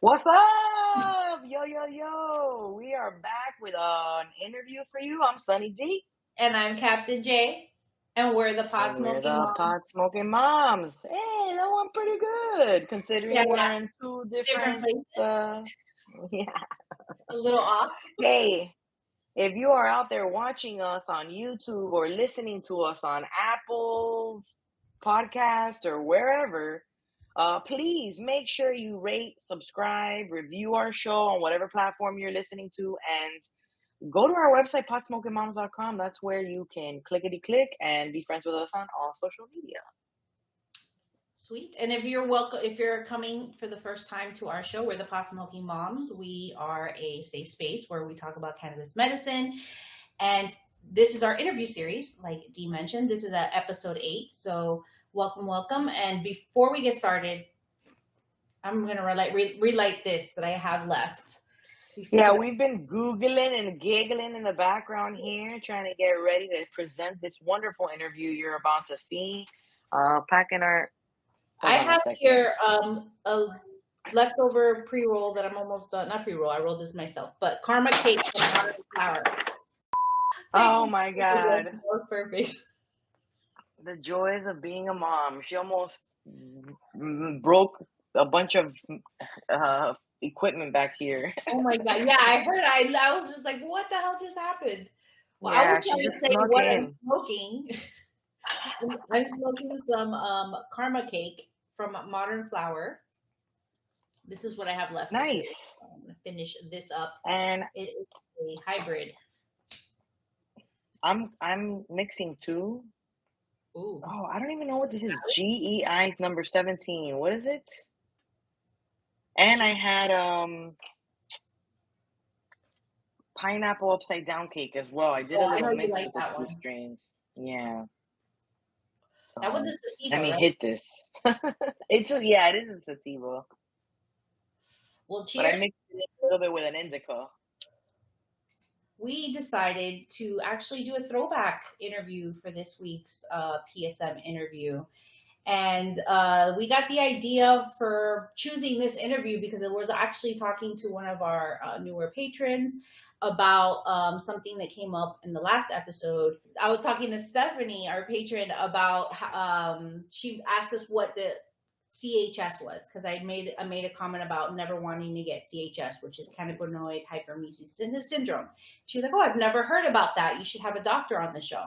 What's up? Yo, yo, yo. We are back with an interview for you. I'm Sunny D. And I'm Captain J. And we're the Pot Smoking Moms. Hey, that went pretty good considering we're in two different places. Yeah. A little off. Hey, if you are out there watching us on YouTube or listening to us on Apple's podcast or wherever, please make sure you rate, subscribe, review our show on whatever platform you're listening to, and go to our website, potsmokingmoms.com. That's where you can clickety-click and be friends with us on all social media. Sweet. And if you're coming for the first time to our show, we're the Pot Smoking Moms. We are a safe space where we talk about cannabis medicine. And this is our interview series, like Dee mentioned. This is episode 8. So welcome. And before we get started, I'm going to relight this that I have left. Yeah, we've been Googling and giggling in the background here, trying to get ready to present this wonderful interview you're about to see. Packing our... I have here a leftover pre-roll that I'm almost done. Not pre-roll, I rolled this myself, but Karma Cake from Modern Flower. Oh my God. Perfect. The joys of being a mom. She almost broke a bunch of equipment back here. Oh my God. Yeah, I heard. I was just like, what the hell just happened? Well, yeah, I was trying to say what in. I'm smoking. I'm smoking some Karma Cake from Modern Flower. This is what I have left. Nice. I'm going to finish this up. And it is a hybrid. I'm mixing two. Ooh. Oh, I don't even know what this is. GEI number 17. What is it? And I had pineapple upside down cake as well. I did a little mix with the two strains. Yeah. So, that was a sativa. Let me hit this. it is a sativa. Well, cheers. But I mixed it a little bit with an indica. We decided to actually do a throwback interview for this week's PSM interview. And we got the idea for choosing this interview because it was actually talking to one of our newer patrons about something that came up in the last episode. I was talking to Stephanie, our patron, about she asked us what the CHS was, because I made a comment about never wanting to get CHS, which is cannabinoid hyperemesis syndrome. She was like, "Oh, I've never heard about that. You should have a doctor on the show."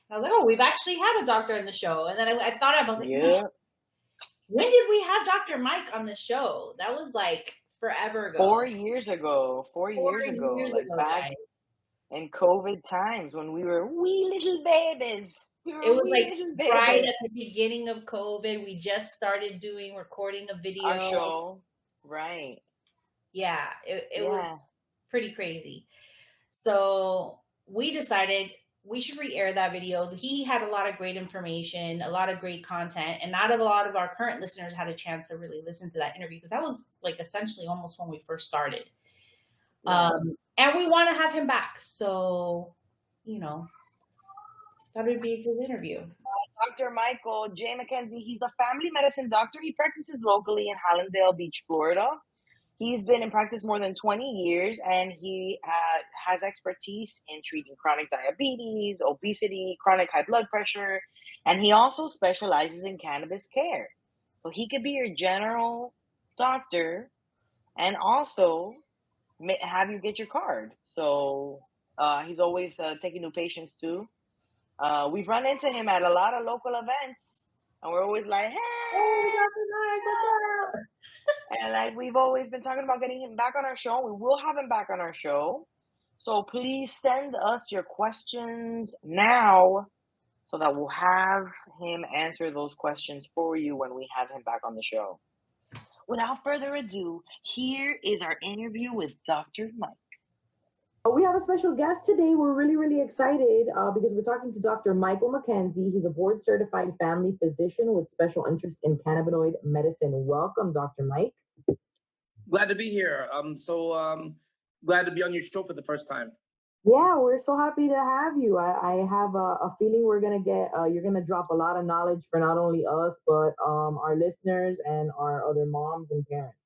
And I was like, "Oh, we've actually had a doctor on the show." And then I was like, yeah. When did we have Dr. Mike on the show? That was like forever ago. 4 years ago. 4 years ago. Like back in COVID times when we were wee little babies. It was like right at the beginning of COVID. We just started recording a video. Our show. Right. Yeah, it was pretty crazy. So we decided we should re-air that video. He had a lot of great information, a lot of great content, and not a lot of our current listeners had a chance to really listen to that interview because that was like essentially almost when we first started. Yeah. And we want to have him back. So, that would be a good interview. Dr. Michael J. McKenzie, he's a family medicine doctor. He practices locally in Hallandale Beach, Florida. He's been in practice more than 20 years, and he has expertise in treating chronic diabetes, obesity, chronic high blood pressure, and he also specializes in cannabis care. So he could be your general doctor and also have you get your card. So he's always taking new patients too. We've run into him at a lot of local events, and we're always like, "Hey, Dr. Mike, what's up?" And like we've always been talking about getting him back on our show. We will have him back on our show. So please send us your questions now so that we'll have him answer those questions for you when we have him back on the show. Without further ado, here is our interview with Dr. Mike. We have a special guest today. We're really, really excited because we're talking to Dr. Michael McKenzie. He's a board-certified family physician with special interest in cannabinoid medicine. Welcome, Dr. Mike. Glad to be here. I'm so glad to be on your show for the first time. Yeah, we're so happy to have you. I have a feeling you're gonna drop a lot of knowledge for not only us, but our listeners and our other moms and parents.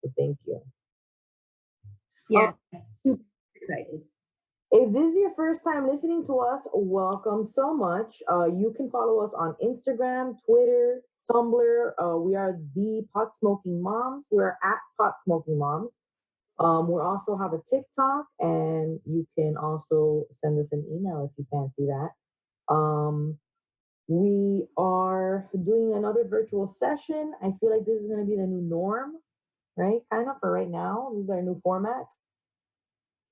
So thank you. Yeah, super excited. If this is your first time listening to us, welcome so much. You can follow us on Instagram, Twitter, Tumblr. We are the Pot Smoking Moms. We're at Pot Smoking Moms. We also have a TikTok, and you can also send us an email if you fancy that. We are doing another virtual session. I feel like this is going to be the new norm, right? Kind of for right now. This is our new format.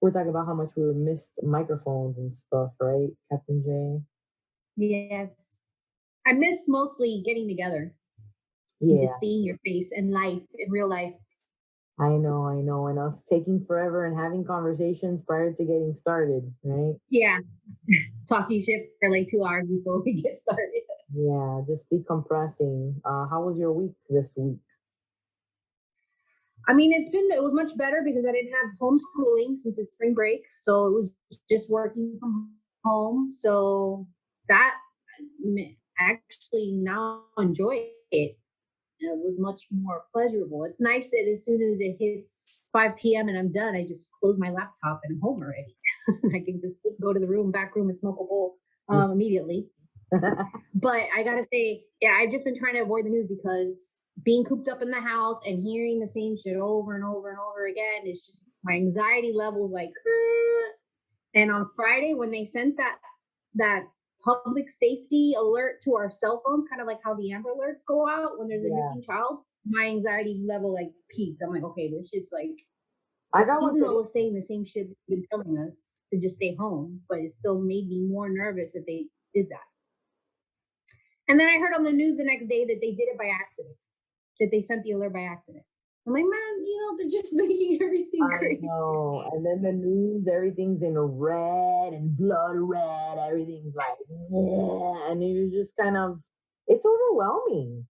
We're talking about how much we missed microphones and stuff, right, Captain J? Yes. I miss mostly getting together. And Yeah, just seeing your face in life, in real life. I know. And us taking forever and having conversations prior to getting started, right? Yeah. Talking shit for like 2 hours before we get started. Yeah, just decompressing. How was your week this week? I mean, it was much better because I didn't have homeschooling since it's spring break. So it was just working from home. So that I actually now enjoy it. It was much more pleasurable. It's nice that as soon as it hits 5 p.m. and I'm done, I just close my laptop and I'm home already. I can just go to the back room and smoke a bowl immediately. But I gotta say, yeah, I've just been trying to avoid the news because being cooped up in the house and hearing the same shit over and over and over again is just my anxiety levels like. And on Friday, when they sent that public safety alert to our cell phones, kind of like how the Amber Alerts go out when there's a missing child, my anxiety level like peaked. I'm like, okay, this shit's like, I got one even though it today. was saying the same shit they've been telling us to just stay home, but it still made me more nervous that they did that. And then I heard on the news the next day that they did it by accident, that they sent the alert by accident. I'm like, man, they're just making everything crazy. I know. And then the news, everything's in red and blood red. Everything's like, yeah. And you're just kind of, it's overwhelming.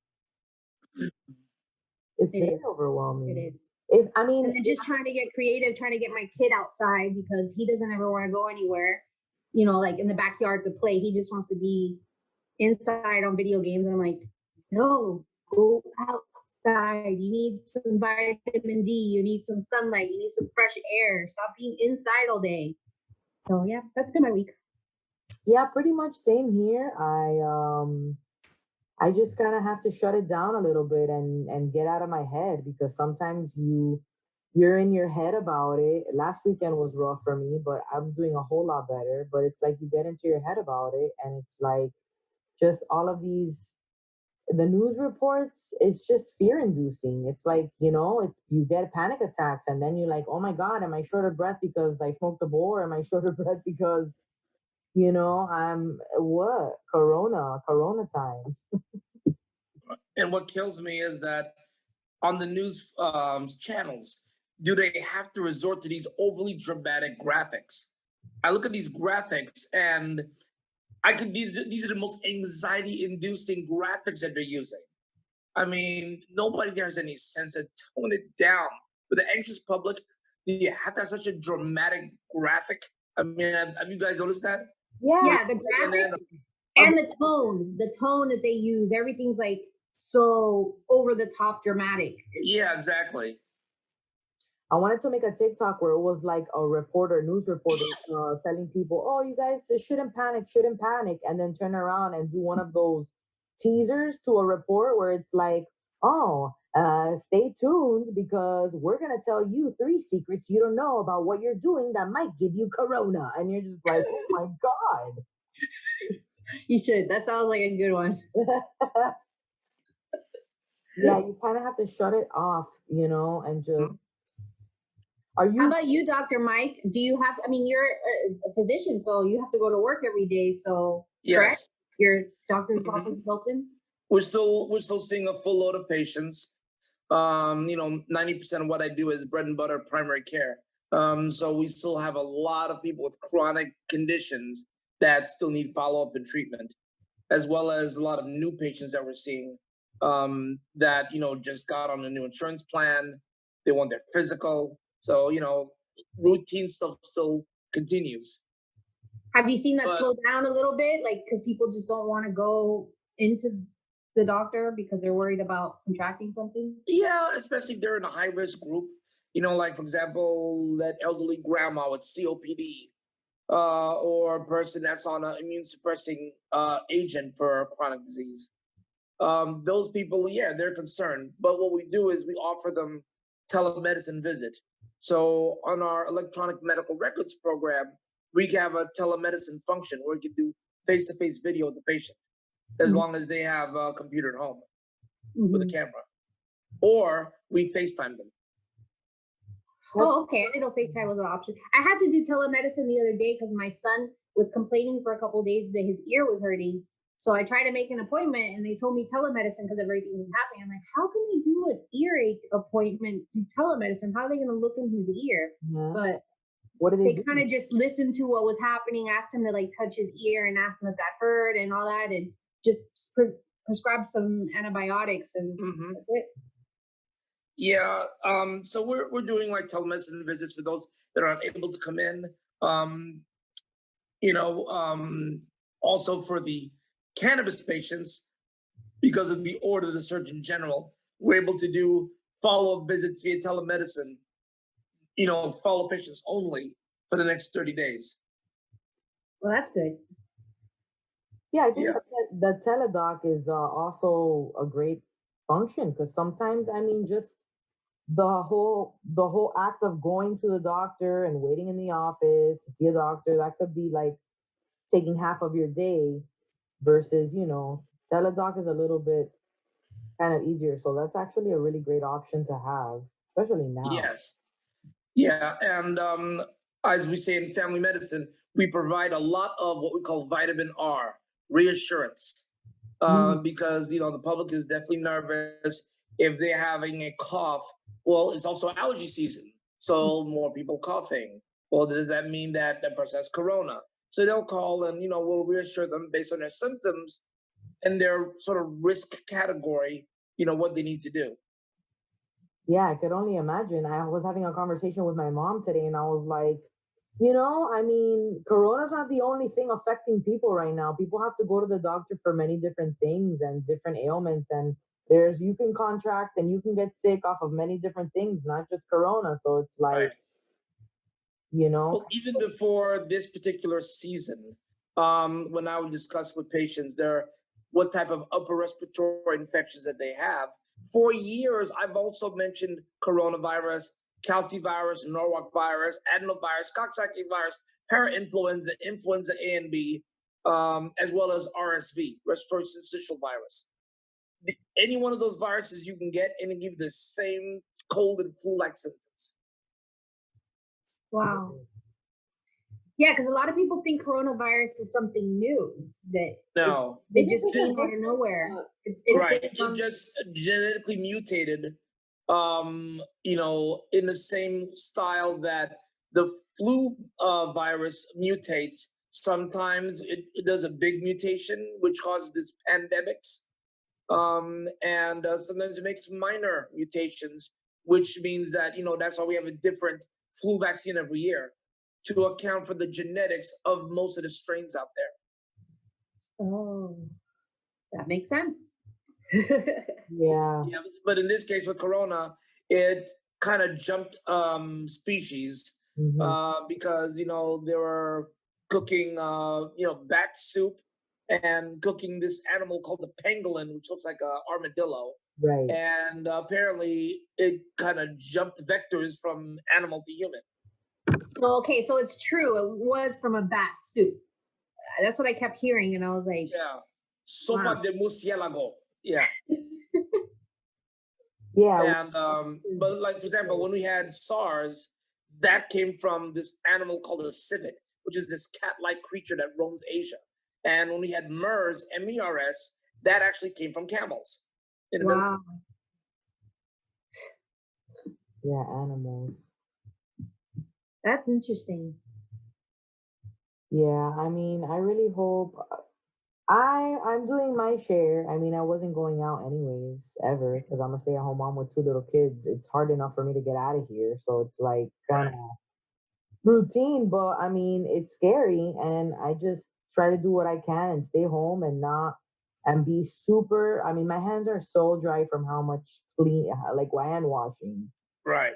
It's very overwhelming. It is. And then just trying to get creative, trying to get my kid outside because he doesn't ever want to go anywhere, like in the backyard to play. He just wants to be inside on video games. And I'm like, no, go outside. You need some vitamin D. You need some sunlight. You need some fresh air. Stop being inside all day. So yeah, that's been my week. Yeah, pretty much same here. I just kind of have to shut it down a little bit and get out of my head because sometimes you're in your head about it. Last weekend was rough for me, but I'm doing a whole lot better. But it's like you get into your head about it, and it's like just all of the news reports. It's just fear inducing. It's like it's you get panic attacks, and then you're like, oh my god, am I short of breath because I smoked a bowl, or am I short of breath because I'm corona time. And what kills me is that on the news channels, do they have to resort to these overly dramatic graphics? I look at these graphics and these are the most anxiety-inducing graphics that they're using. I mean, nobody there has any sense to tone it down. With the anxious public, do you have to have such a dramatic graphic? I mean, have you guys noticed that? Yeah, the graphic and the tone that they use, everything's like so over the top dramatic. Yeah, exactly. I wanted to make a TikTok where it was like a news reporter, telling people, "Oh, you guys shouldn't panic, and then turn around and do one of those teasers to a report where it's like, "Oh, stay tuned because we're gonna tell you 3 secrets you don't know about what you're doing that might give you corona," and you're just like, "Oh my god." You should. That sounds like a good one. Yeah, you kind of have to shut it off, and just. How about you, Dr. Mike? Do you have, you're a physician, so you have to go to work every day. So, correct? Your doctor's office is open? We're still seeing a full load of patients. 90% of what I do is bread and butter primary care. So we still have a lot of people with chronic conditions that still need follow-up and treatment, as well as a lot of new patients that we're seeing that just got on a new insurance plan. They want their physical. So routine stuff still continues. Have you seen that slow down a little bit? Like, because people just don't want to go into the doctor because they're worried about contracting something? Yeah, especially if they're in a high risk group. Like for example, that elderly grandma with COPD, or a person that's on an immune suppressing agent for chronic disease. Those people, yeah, they're concerned. But what we do is we offer them telemedicine visit. So on our electronic medical records program, we have a telemedicine function where we can do face-to-face video with the patient as long as they have a computer at home with a camera, or we FaceTime them. Oh, okay. I didn't know FaceTime was an option. I had to do telemedicine the other day because my son was complaining for a couple of days that his ear was hurting. So I tried to make an appointment and they told me telemedicine because everything was happening. I'm like, how can they do an earache appointment through telemedicine? How are they going to look into his ear? But what do they do? kind of just listened to what was happening, asked him to like touch his ear and asked him if that hurt and all that, and just prescribed some antibiotics and that's it. Yeah. So we're doing like telemedicine visits for those that are unable to come in. Also for the cannabis patients, because of the order of the Surgeon General, we're able to do follow-up visits via telemedicine. Follow patients only for the next 30 days. Well, that's good. Yeah, I think the teledoc is also a great function because sometimes, I mean, just the whole act of going to the doctor and waiting in the office to see a doctor, that could be like taking half of your day versus, teledoc is a little bit kind of easier. So that's actually a really great option to have, especially now. Yes. Yeah. And as we say in family medicine, we provide a lot of what we call vitamin R, reassurance, because, the public is definitely nervous if they're having a cough. Well, it's also allergy season. So more people coughing. Well, does that mean that that person has corona? So they'll call and, we'll reassure them based on their symptoms and their sort of risk category, what they need to do. Yeah, I could only imagine. I was having a conversation with my mom today, and I was like, I mean, Corona's not the only thing affecting people right now. People have to go to the doctor for many different things and different ailments, and you can contract and you can get sick off of many different things, not just Corona. So it's like, Well, even before this particular season, when I would discuss with patients what type of upper respiratory infections that they have, for years, I've also mentioned coronavirus, calcivirus, Norwalk virus, adenovirus, Coxsackie virus, parainfluenza, influenza A and B, as well as RSV, respiratory syncytial virus. Any one of those viruses you can get and it give you the same cold and flu-like symptoms. Wow. Yeah, because a lot of people think coronavirus is something new No, they just came out of nowhere. Right. It just genetically mutated, in the same style that the flu virus mutates. Sometimes it does a big mutation, which causes these pandemics. And sometimes it makes minor mutations, which means that, that's why we have a different flu vaccine every year to account for the genetics of most of the strains out there. Oh, that makes sense. Yeah. Yeah, but in this case with Corona, it kind of jumped species because they were cooking bat soup and cooking this animal called the pangolin, which looks like an armadillo. Right. And apparently, it kind of jumped vectors from animal to human. So so it's true. It was from a bat soup. That's what I kept hearing, and I was like, yeah, sopa de murciélago. Yeah. Yeah. And but like for example, when we had SARS, that came from this animal called a civet, which is this cat-like creature that roams Asia. And when we had MERS, MERS, that actually came from camels. Wow. Yeah, animals. That's interesting. Yeah, I mean, I really hope I'm doing my share. I mean, I wasn't going out anyways ever because I'm a stay-at-home mom with two little kids. It's hard enough for me to get out of here, so it's like kind of routine. But I mean, it's scary, and I just try to do what I can and stay home and not. and be super. I mean, my hands are so dry from how much clean, like hand washing, Right.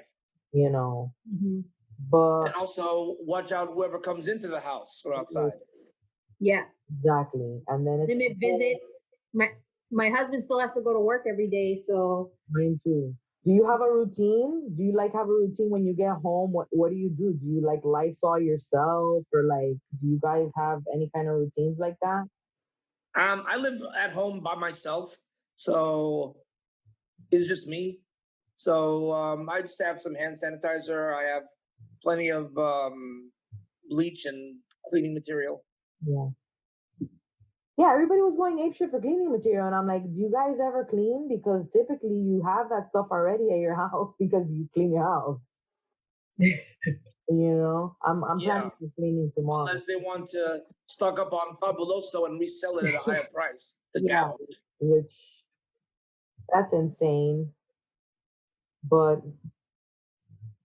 you know. Mhm. But And also watch out whoever comes into the house or outside. Yeah. exactly, and then it's Limit visits. My husband still has to go to work every day, so mine too. Do you have a routine? Do you like have a routine when you get home? What do you do? Do you like Lysol yourself, or like do you guys have any kind of routines like that? I live at home by myself, so it's just me. So I just have some hand sanitizer. I have plenty of bleach and cleaning material. Yeah. Yeah, everybody was going apeshit for cleaning material, and I'm like, do you guys ever clean? Because typically you have that stuff already at your house because you clean your house. You know, I'm Yeah, planning for cleaning tomorrow. unless they want to stock up on Fabuloso and resell it at a higher price to Yeah, gouge. which that's insane. But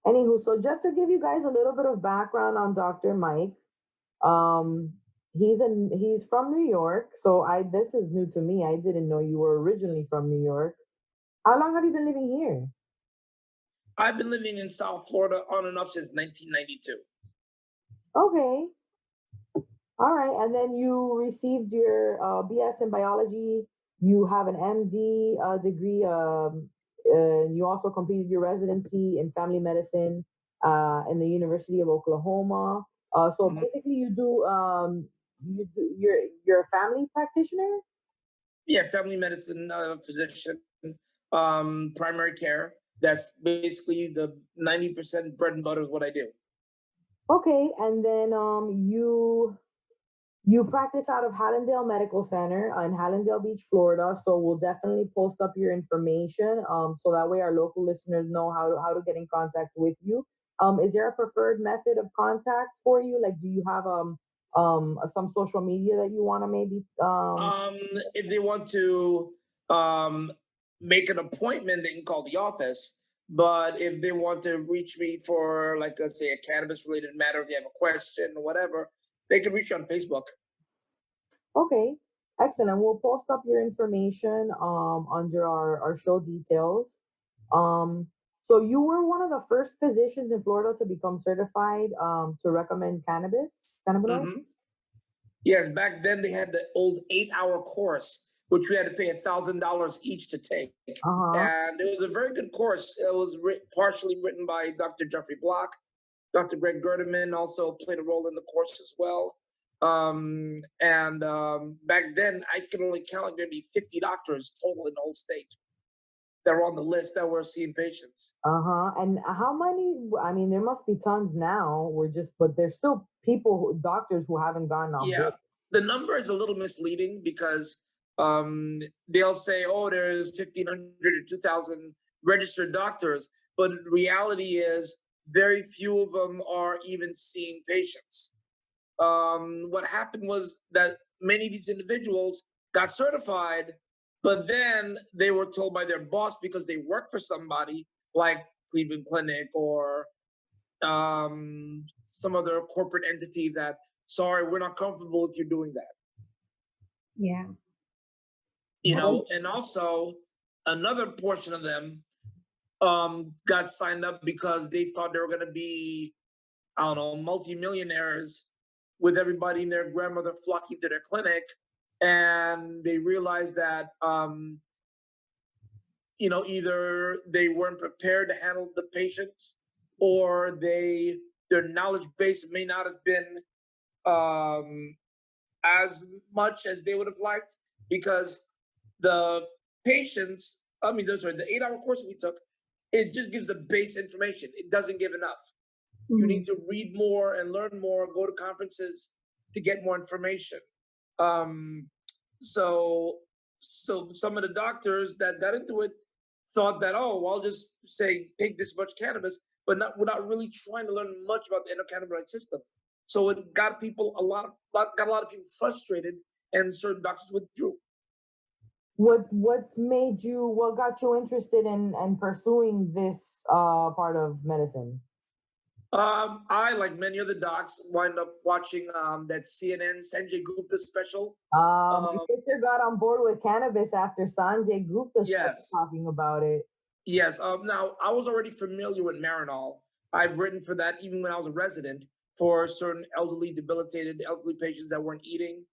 anywho, so just to give you guys a little bit of background on Dr. Mike, um, he's from New York. So I this is new to me. I didn't know you were originally from New York. How long have you been living here? I've been living in South Florida on and off since 1992. Okay. All right, and then you received your BS in biology. You have an MD degree. And you also completed your residency in family medicine in the University of Oklahoma. So Mhm. basically, you're a family practitioner. Yeah, family medicine physician, primary care. That's basically the 90% bread and butter is what I do. Okay, and then you practice out of Hallandale Medical Center in Hallandale Beach, Florida. So we'll definitely post up your information, so that way our local listeners know how to get in contact with you. Is there a preferred method of contact for you? Like, do you have some social media that you want to maybe Um, if they want to um, make an appointment, they can call the office. But if they want to reach me for, like, let's say, a cannabis related matter, if they have a question or whatever, they can reach me on Facebook. Okay, excellent. We'll post up your information under our show details. Um, so you were one of the first physicians in Florida to become certified to recommend cannabinoid? Hmm. Yes, back then they had the old 8 hour course, which we had to pay $1,000 each to take. Uh-huh. And it was a very good course. It was partially written by Dr. Jeffrey Block. Dr. Greg Gerdeman also played a role in the course as well. And back then, I could only count maybe 50 doctors total in the whole state that were on the list that were seeing patients. Uh-huh. And how many, I mean, there must be tons now. But there's still people, doctors who haven't gotten on Yeah, board. the number is a little misleading because they'll say, oh, there's 1,500 or 2,000 registered doctors, but the reality is very few of them are even seeing patients. What happened was that many of these individuals got certified, but then they were told by their boss because they work for somebody like Cleveland Clinic or some other corporate entity that, sorry, we're not comfortable if you're doing that. yeah. And also another portion of them got signed up because they thought they were going to be, I don't know, multimillionaires with everybody and their grandmother flocking to their clinic. And they realized that, either they weren't prepared to handle the patients or their knowledge base may not have been um, as much as they would have liked because the patients, the 8 hour course we took, it just gives the base information. It doesn't give enough. You need Mhm. to read more and learn more, go to conferences to get more information. Um, so, so some of the doctors that got into it thought that, oh, well, I'll just say take this much cannabis, but not without really trying to learn much about the endocannabinoid system. So it got people got a lot of people frustrated, and certain doctors withdrew. What got you interested in pursuing this part of medicine? I, like many other docs, wind up watching that CNN Sanjay Gupta special. My sister got on board with cannabis after Sanjay Gupta started Yes, talking about it. yes. Now, I was already familiar with Marinol. I've written for that even when I was a resident for certain elderly, debilitated elderly patients that weren't eating.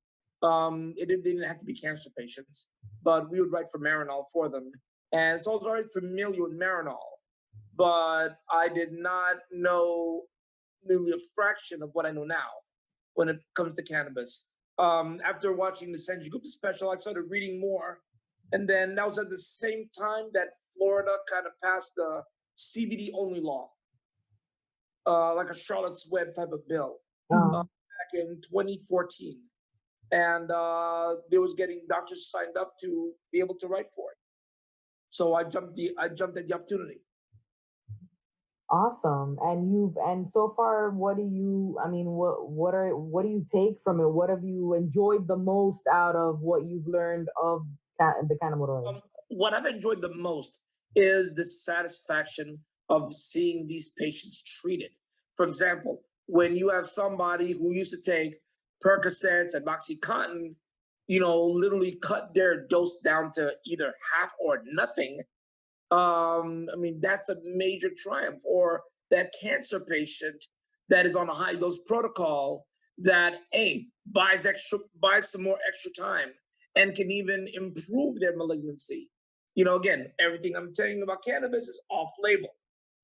They didn't have to be cancer patients, but we would write for Marinol for them. And so I was already familiar with Marinol, but I did not know nearly a fraction of what I know now when it comes to cannabis. After watching the Sanjay Gupta special, I started reading more. And then that was at the same time that Florida kind of passed the CBD only law, like a Charlotte's Web type of bill back in 2014. And they was getting doctors signed up to be able to write for it. So I jumped at the opportunity. Awesome. And so far, what do you, I mean, what do you take from it? What have you enjoyed the most out of what you've learned of the cannabinoid? What I've enjoyed the most is the satisfaction of seeing these patients treated. For example, when you have somebody who used to take Percocets and OxyContin, literally cut their dose down to either half or nothing. I mean, that's a major triumph. Or that cancer patient that is on a high dose protocol that buys some more extra time and can even improve their malignancy. Again, everything I'm telling you about cannabis is off label.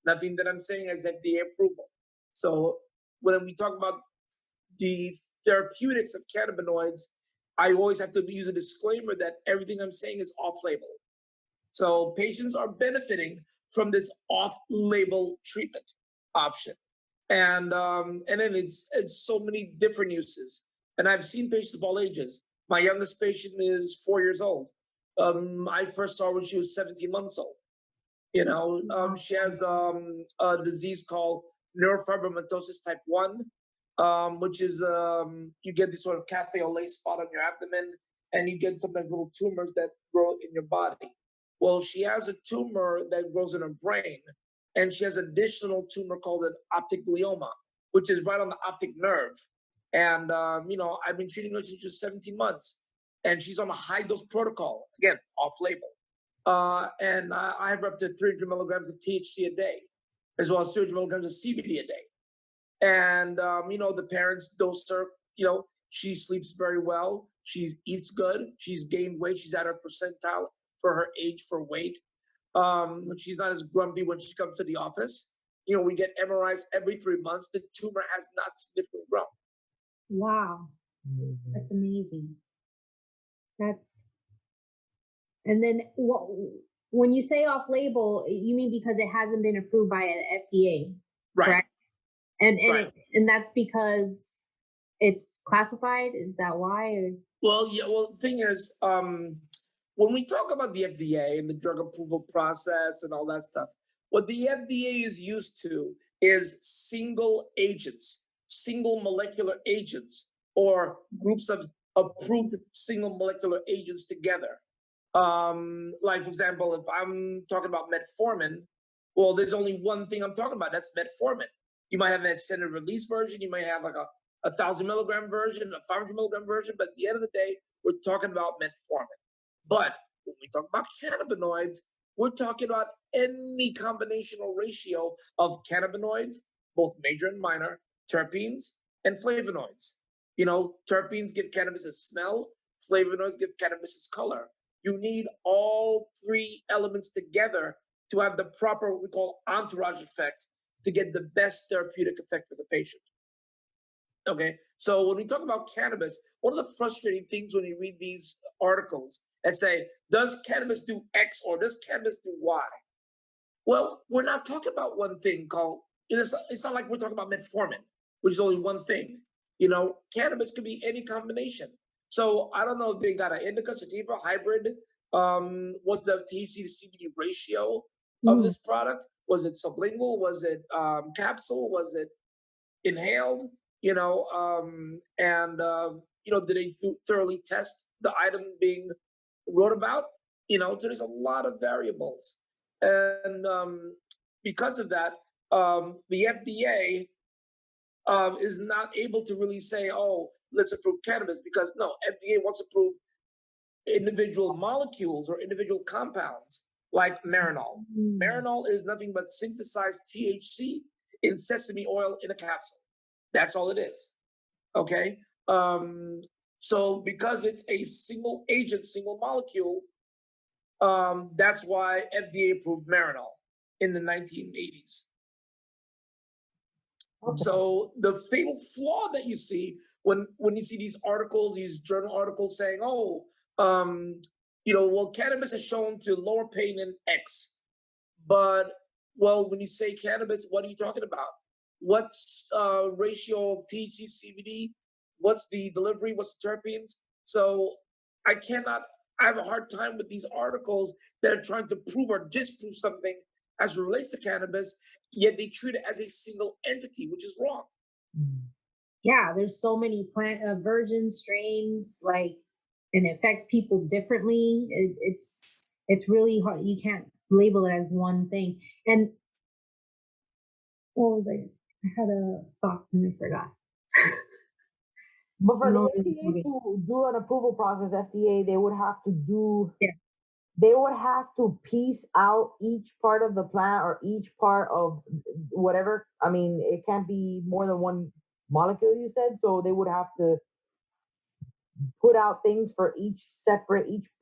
Nothing that I'm saying has FDA approval. So when we talk about the therapeutics of cannabinoids, I always have to use a disclaimer that everything I'm saying is off label. So patients are benefiting from this off-label treatment option, and then it's so many different uses. And I've seen patients of all ages. My youngest patient is 4 years old. I first saw her when she was 17 months old. She has a disease called neurofibromatosis type 1, which is you get this sort of cafe au lait spot on your abdomen, and you get sometimes little tumors that grow in your body. Well, she has a tumor that grows in her brain, and she has an additional tumor called an optic glioma, which is right on the optic nerve. And I've been treating her since she was 17 months, and she's on a high dose protocol, again, off label. And I have up to 300 milligrams of THC a day, as well as 200 milligrams of CBD a day. And the parents dose her. She sleeps very well. She eats good. She's gained weight. She's at her percentile for her age for weight. She's not as grumpy when she comes to the office. We get MRIs every 3 months. The tumor has not significantly grown. Wow, that's amazing. And then when you say off label, you mean because it hasn't been approved by an FDA, Right. correct? And Right. and that's because it's classified. Is that why? Or? Well, yeah. Well, the thing is, when we talk about the FDA and the drug approval process and all that stuff, what the FDA is used to is single agents, single molecular agents, or groups of approved single molecular agents together. Like, for example, if I'm talking about metformin, well, there's only one thing I'm talking about. That's metformin. You might have an extended release version. You might have like a 1,000 milligram version, a 500 milligram version. But at the end of the day, we're talking about metformin. But when we talk about cannabinoids, we're talking about any combinational ratio of cannabinoids, both major and minor, terpenes, and flavonoids. Terpenes give cannabis a smell, flavonoids give cannabis its color. You need all three elements together to have the proper, what we call entourage effect, to get the best therapeutic effect for the patient. Okay, so when we talk about cannabis, one of the frustrating things when you read these articles and say, does cannabis do X or does cannabis do Y? Well, we're not talking about one thing called, it's not like we're talking about metformin, which is only one thing. Cannabis could be any combination. So I don't know if they got an indica, sativa, hybrid. What's the THC to CBD ratio of this product? Was it sublingual? Was it capsule? Was it inhaled? Did they thoroughly test the item being wrote about? So there's a lot of variables. And because of that, the FDA is not able to really say, oh, let's approve cannabis, because no, FDA wants to approve individual molecules or individual compounds like Marinol. Marinol is nothing but synthesized THC in sesame oil in a capsule. That's all it is. Okay. So because it's a single agent, single molecule, that's why FDA approved Marinol in the 1980s. Okay. So the fatal flaw that you see when you see these articles, these journal articles saying, "Oh, well, cannabis is shown to lower pain in X," but well, when you say cannabis, what are you talking about? What's ratio of THC CBD? What's the delivery? What's the terpenes? So I cannot. I have a hard time with these articles that are trying to prove or disprove something as it relates to cannabis, yet they treat it as a single entity, which is wrong. Yeah, there's so many plant virgin strains, like, and it affects people differently. It's really hard. You can't label it as one thing. And what was I had a thought and I forgot. But for No, the FDA to do an approval process, FDA, they would have to do, yeah. they would have to piece out each part of the plant or each part of whatever. I mean, it can't be more than one molecule, you said. So they would have to put out things for each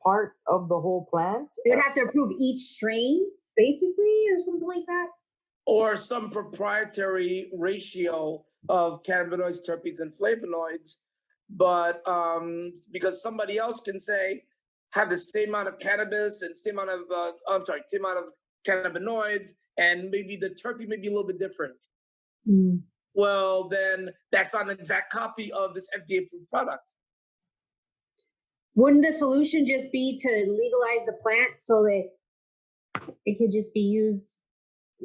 part of the whole plant. They would have to approve each strain, basically, or something like that. Or some proprietary ratio of cannabinoids, terpenes, and flavonoids, but because somebody else can say have the same amount of cannabis and same amount of same amount of cannabinoids, and maybe the terpene may be a little bit different. Well, then that's not an exact copy of this FDA approved product. Wouldn't the solution just be to legalize the plant so that it could just be used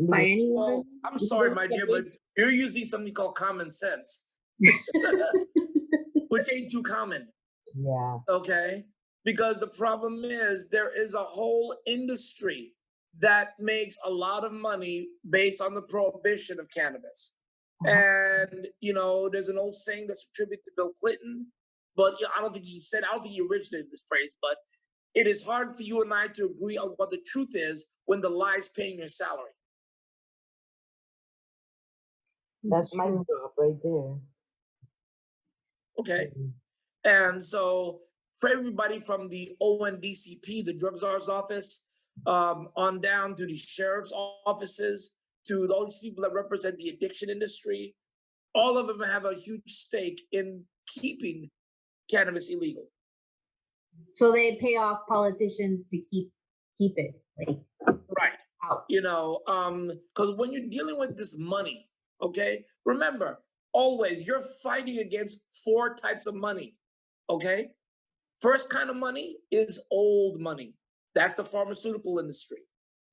by anyone? Well, I'm sorry, my dear, but you're using something called common sense, which ain't too common. Yeah. Okay. Because the problem is there is a whole industry that makes a lot of money based on the prohibition of cannabis. And, there's an old saying that's attributed to Bill Clinton, but I don't think he originated this phrase, but it is hard for you and I to agree on what the truth is when the lie's paying your salary. That's my job right there. Okay. And so for everybody from the ONDCP, the drug czar's office, on down to the sheriff's offices, to all these people that represent the addiction industry, all of them have a huge stake in keeping cannabis illegal. So they pay off politicians to keep it, like, right out. Because when you're dealing with this money, okay, remember, always you're fighting against 4 types of money. Okay, first kind of money is old money. That's the pharmaceutical industry.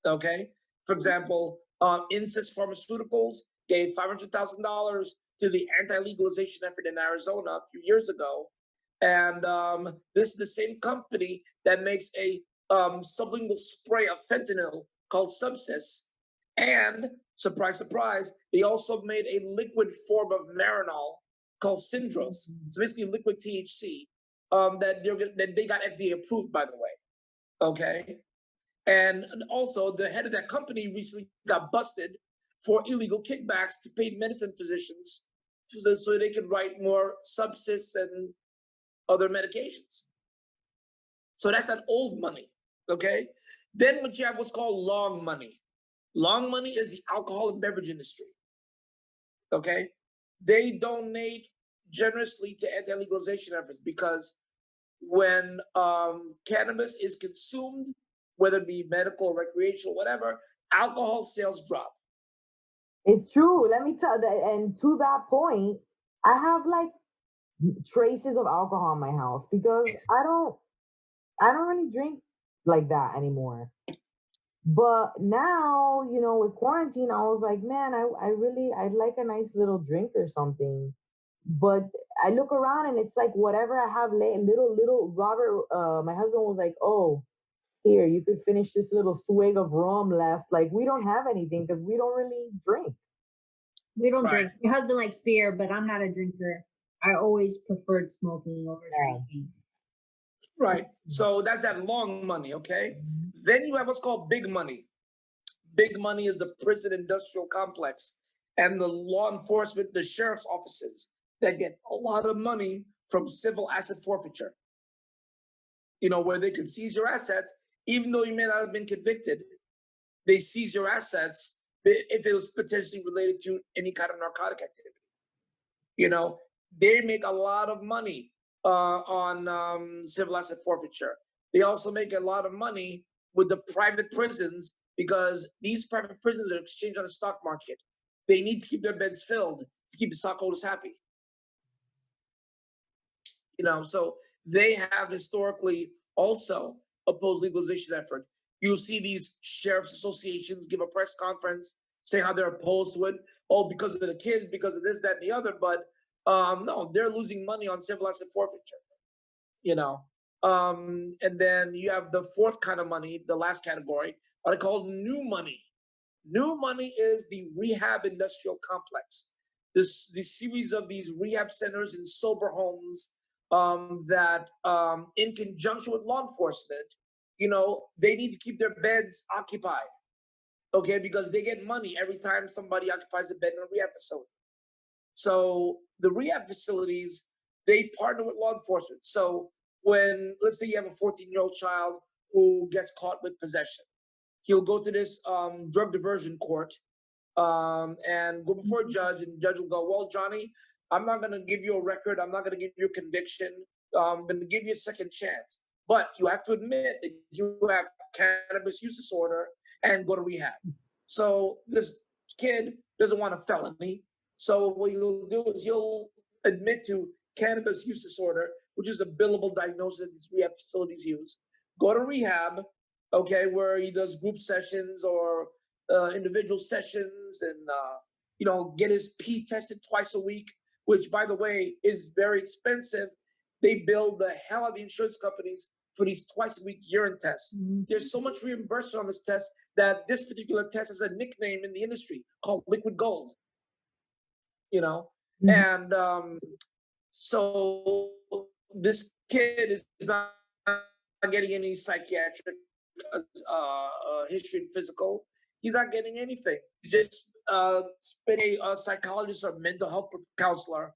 Okay, for example, Insys Pharmaceuticals gave $500,000 to the anti-legalization effort in Arizona a few years ago, and this is the same company that makes a sublingual spray of fentanyl called Subsys, and surprise, surprise, they also made a liquid form of Marinol called Syndros. So basically liquid THC that they got FDA approved, by the way. Okay. And also the head of that company recently got busted for illegal kickbacks to paid medicine physicians so they could write more Subsys and other medications. So that's that old money. Okay. Then what you have what's called long money. Long money is the alcohol and beverage industry. Okay. They donate generously to anti-legalization efforts because when cannabis is consumed, whether it be medical, recreational, whatever, alcohol sales drop. It's true. Let me tell that. And to that point, I have like traces of alcohol in my house because I don't really drink like that anymore. But now, with quarantine, I was like, man, I'd like a nice little drink or something. But I look around and it's like whatever I have little Robert, my husband was like, oh, here, you could finish this little swig of rum left. Like, we don't have anything because we don't really drink. We don't Right. drink. My husband likes beer, but I'm not a drinker. I always preferred smoking over drinking. Right. So that's that long money, okay? Then you have what's called big money. Big money is the prison industrial complex and the law enforcement, the sheriff's offices that get a lot of money from civil asset forfeiture. You know, where they can seize your assets, even though you may not have been convicted, they seize your assets if it was potentially related to any kind of narcotic activity. You know, they make a lot of money on civil asset forfeiture. They also make a lot of money with the private prisons because these private prisons are exchanged on the stock market. They need to keep their beds filled to keep the stockholders happy. You know, so they have historically also opposed legalization effort. You'll see these sheriff's associations give a press conference, say how they're opposed to it. Oh, because of the kids, because of this, that, and the other. But no, they're losing money on civil asset forfeiture. You know, and then you have the fourth kind of money, the last category, what I call new money. New money is the rehab industrial complex. This series of these rehab centers and sober homes that, in conjunction with law enforcement, you know, they need to keep their beds occupied, okay, because they get money every time somebody occupies a bed in a rehab facility. So the rehab facilities, they partner with law enforcement. So when, let's say you have a 14-year-old child who gets caught with possession, he'll go to this drug diversion court and go before a judge, and the judge will go, well, Johnny, I'm not going to give you a record. I'm not going to give you a conviction. I'm going to give you a second chance. But you have to admit that you have cannabis use disorder and go to rehab. So this kid doesn't want a felony. So what you'll do is you'll admit to cannabis use disorder, which is a billable diagnosis that these rehab facilities use. Go to rehab, okay, where he does group sessions or individual sessions, and you know, get his pee tested twice a week, which, by the way, is very expensive. They bill the hell out of the insurance companies for these twice a week urine tests. There's so much reimbursement on this test that this particular test has a nickname in the industry called liquid gold. You know, and so this kid is not getting any psychiatric history and physical. He's not getting anything. He's just been a psychologist or mental health counselor.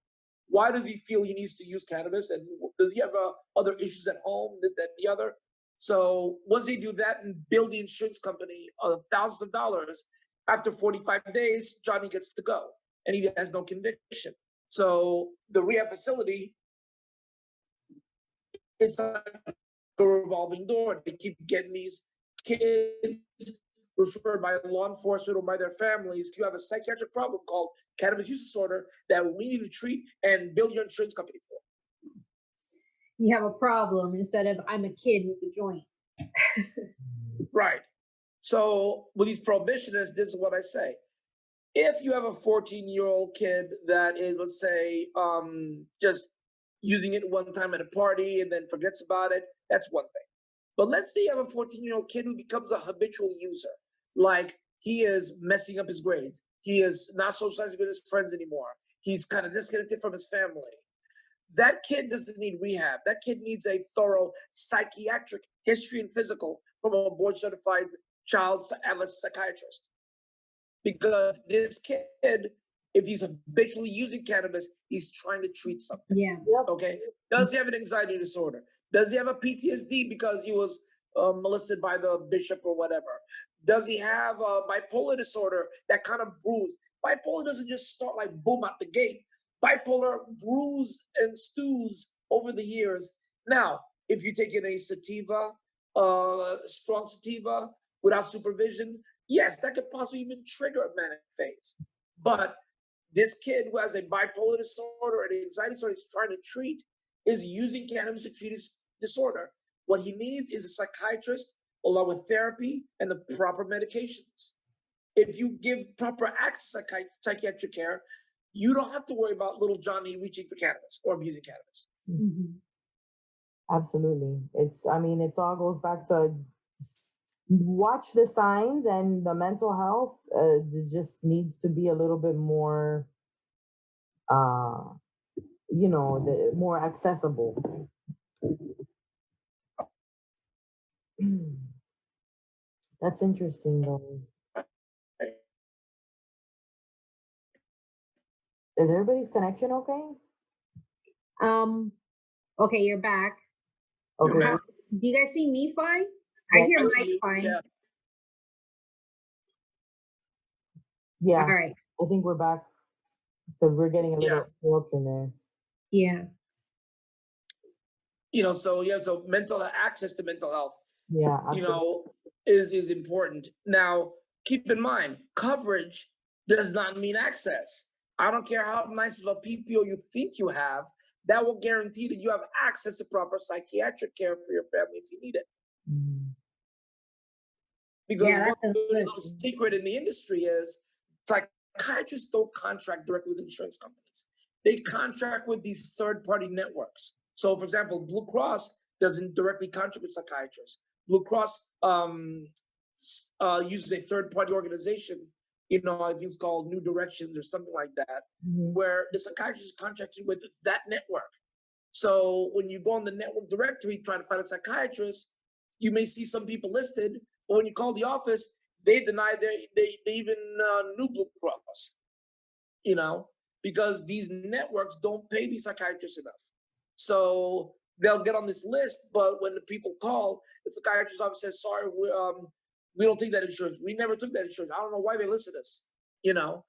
Why does he feel he needs to use cannabis? And does he have other issues at home, this, that, and the other? So once they do that and bill the insurance company thousands of dollars, after 45 days, Johnny gets to go, and he has no conviction. So the rehab facility, it's like a revolving door. They keep getting these kids referred by law enforcement or by their families to have a psychiatric problem called cannabis use disorder that we need to treat and bill your insurance company for. You have a problem instead of I'm a kid with a joint. Right. So with these prohibitionists, this is what I say. If you have a 14-year-old kid that is, let's say, just using it one time at a party and then forgets about it, that's one thing. But let's say you have a 14-year-old kid who becomes a habitual user, like he is messing up his grades. He is not socializing with his friends anymore. He's kind of disconnected from his family. That kid doesn't need rehab. That kid needs a thorough psychiatric history and physical from a board certified child adolescent psychiatrist. Because this kid, if he's habitually using cannabis, he's trying to treat something. Yeah. Okay. Does he have an anxiety disorder? Does he have a PTSD because he was molested by the bishop or whatever? Does he have a bipolar disorder that kind of bruise? Bipolar doesn't just start like boom out the gate. Bipolar brews and stews over the years. Now, if you take in a sativa, strong sativa without supervision, yes, that could possibly even trigger a manic phase. But this kid who has a bipolar disorder or an anxiety disorder he's trying to treat is using cannabis to treat his disorder. What he needs is a psychiatrist along with therapy and the proper medications. If you give proper access to psychiatric care, you don't have to worry about little Johnny reaching for cannabis or abusing cannabis. Absolutely. It's, I mean, it all goes back to watch the signs, and the mental health just needs to be a little bit more, uh, more accessible. That's interesting, though. Is everybody's connection okay? Okay, you're back. Okay. You're back. Do you guys see me fine? I Yeah. hear I see Mike you. fine. Yeah. Yeah, All right. I think we're back because we're getting a Yeah. little interruption there. Yeah. So mental access to mental health, Yeah, is important. Now, keep in mind, coverage does not mean access. I don't care how nice of a PPO you think you have, that will guarantee that you have access to proper psychiatric care for your family if you need it. Mm. Because Yeah, one that's dirty good. little secret in the industry is psychiatrists don't contract directly with insurance companies. They contract with these third-party networks. So, for example, Blue Cross doesn't directly contract with psychiatrists. Blue Cross uses a third-party organization. I think it's called New Directions or something like that, Mhm. where the psychiatrist is contracting with that network. So when you go on the network directory trying to find a psychiatrist, you may see some people listed, but when you call the office, they deny they even knew Blue Cross, you know, because these networks don't pay these psychiatrists enough. So they'll get on this list, but when the people call, the psychiatrist office says, sorry, we don't take that insurance. We never took that insurance. I don't know why they listed us, you know.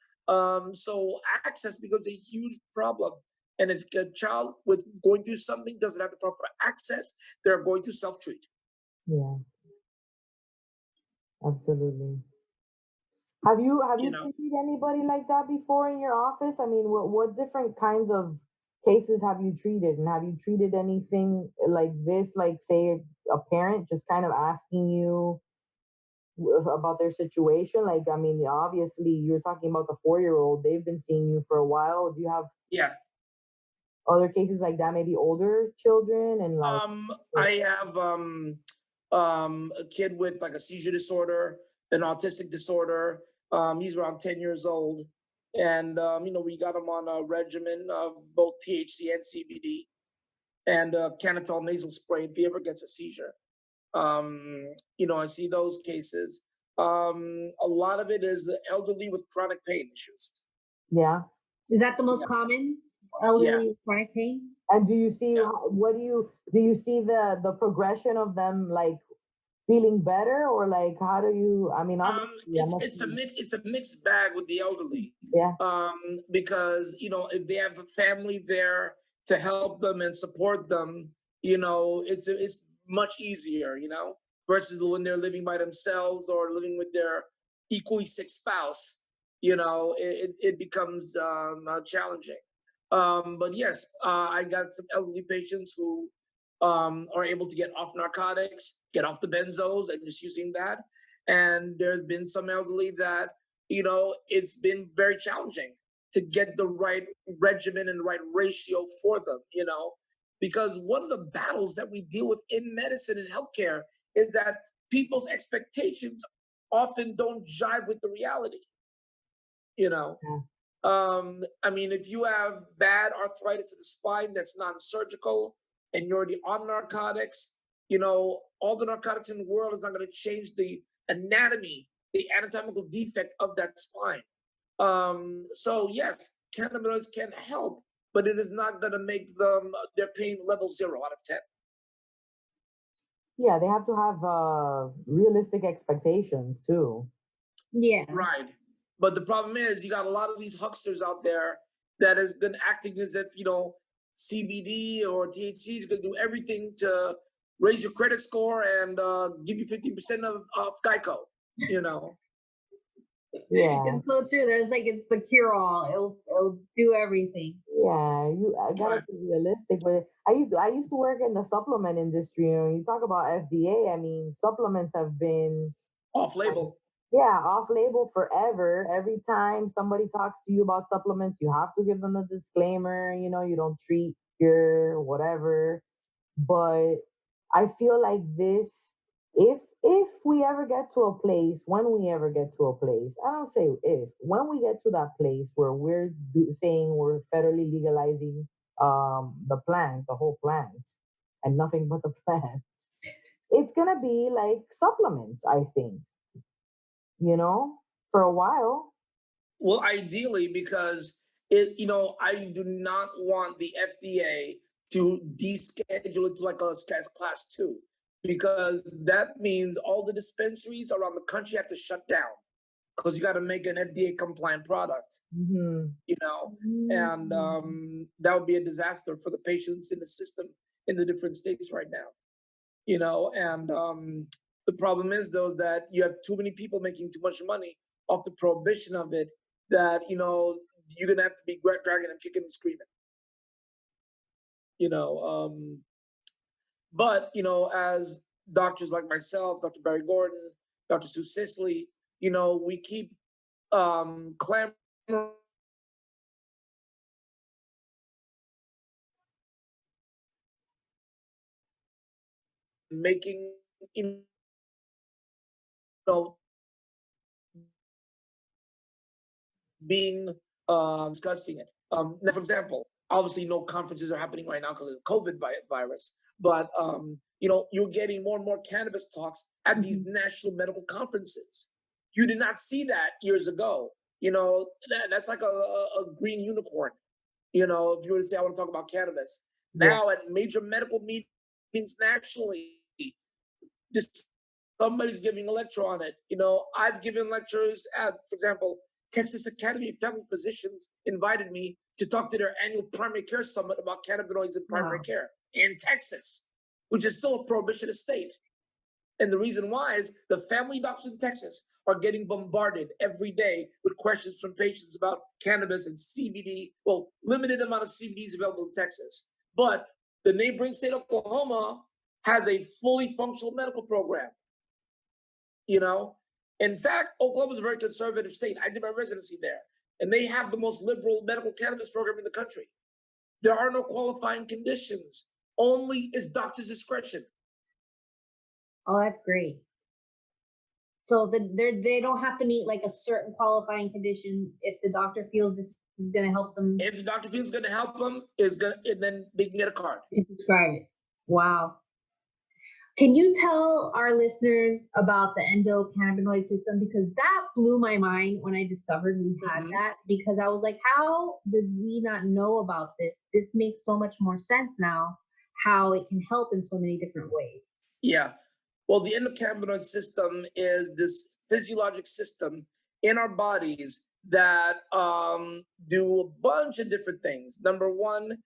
So access becomes a huge problem. And if a child with going through something doesn't have the proper access, they're going to self-treat. Yeah, absolutely. Have you You know, treated anybody like that before in your office? I mean, what different kinds of cases have you treated, and have you treated anything like this? Like, say, a parent just kind of asking you about their situation. Like, I mean, obviously, you're talking about the 4-year-old. They've been seeing you for a while. Do you have yeah. other cases like that? Maybe older children and like. I have a kid with like a seizure disorder, an autistic disorder. He's around 10 years old. And, we got him on a regimen of both THC and CBD and Canatol nasal spray if he ever gets a seizure. I see those cases. A lot of it is the elderly with chronic pain issues. Yeah. Is that the most Yeah. common Yeah. elderly with chronic pain? And do you see Yeah. what do you see the progression of them, like feeling better, or like how do you? I mean, obviously, I must be, It's a mixed bag with the elderly. yeah, Because if they have a family there to help them and support them, it's much easier, versus when they're living by themselves or living with their equally sick spouse. It becomes challenging. But yes, I got some elderly patients who are able to get off narcotics, get off the benzos, and just using that. And there's been some elderly that it's been very challenging to get the right regimen and the right ratio for them, because one of the battles that we deal with in medicine and healthcare is that people's expectations often don't jive with the reality, you know. yeah. I mean, if you have bad arthritis in the spine that's non-surgical and you're already on narcotics, all the narcotics in the world is not going to change the anatomy, the anatomical defect of that spine. So yes, cannabinoids can help, but it is not going to make them their pain level 0 out of 10. Yeah, they have to have realistic expectations too. Yeah. Right. But the problem is you got a lot of these hucksters out there that has been acting as if, CBD or THC is going to do everything to raise your credit score and give you 50% of Geico, you know. Yeah, It's so true. There's like it's the cure all. It'll do everything. yeah. I gotta Right. be realistic with it. I used to work in the supplement industry. You talk about FDA. I mean, supplements have been, Off label. yeah, off label forever. Every time somebody talks to you about supplements, you have to give them a disclaimer, you don't treat, cure, whatever. But I feel like this If we ever get to a place, when we ever get to a place, I don't say if, when we get to that place where saying we're federally legalizing the plant, the whole plants, and nothing but the plants, it's gonna be like supplements, I think, you know, for a while. Well, ideally, because I do not want the FDA to deschedule it to like a class two, because that means all the dispensaries around the country have to shut down because you got to make an FDA compliant product, Mm-hmm. and that would be a disaster for the patients in the system in the different states right now. And the problem is though that you have too many people making too much money off the prohibition of it, that you're gonna have to be dragging and kicking and screaming. you know um but as doctors like myself, Dr. Barry Gordon, Dr. Sue Sisley, we keep clamoring, making know being discussing it. Now, for example, obviously no conferences are happening right now because of the COVID virus, but you're getting more and more cannabis talks at these national medical conferences. You did not see that years ago. That's like a green unicorn. If you were to say I want to talk about cannabis Yeah. now at major medical meetings nationally, this somebody's giving a lecture on it. I've given lectures at, for example, Texas Academy of Family Physicians invited me to talk to their annual primary care summit about cannabinoids in primary care in Texas, which is still a prohibitionist state. And the reason why is the family doctors in Texas are getting bombarded every day with questions from patients about cannabis and CBD. Well, limited amount of CBD is available in Texas, but the neighboring state, Oklahoma, has a fully functional medical program. In fact, Oklahoma is a very conservative state. I did my residency there, and they have the most liberal medical cannabis program in the country. There are no qualifying conditions. Only is doctor's discretion. Oh, that's great. So they don't have to meet like a certain qualifying condition if the doctor feels this is going to help them. If the doctor feels going to help them, and then they can get a card. Prescribe it. Wow. Can you tell our listeners about the endocannabinoid system? Because that blew my mind when I discovered we had that, because I was like, how did we not know about this? This makes so much more sense now, how it can help in so many different ways. Yeah. Well, the endocannabinoid system is this physiologic system in our bodies that do a bunch of different things. Number one,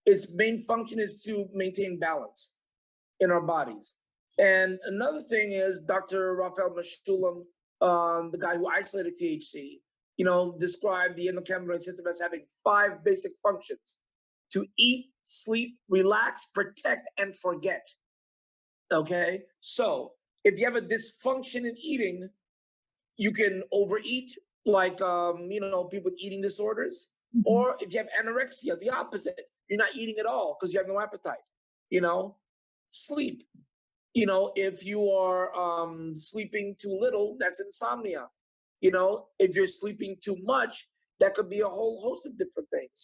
its main function is to maintain balance in our bodies. And another thing is Dr. Raphael Mechoulam, the guy who isolated THC, described the endocannabinoid system as having 5 basic functions: to eat, sleep, relax, protect, and forget. Okay? So if you have a dysfunction in eating, you can overeat, like people with eating disorders. Or if you have anorexia, the opposite. You're not eating at all because you have no appetite. Sleep. If you are sleeping too little, that's insomnia. If you're sleeping too much, that could be a whole host of different things.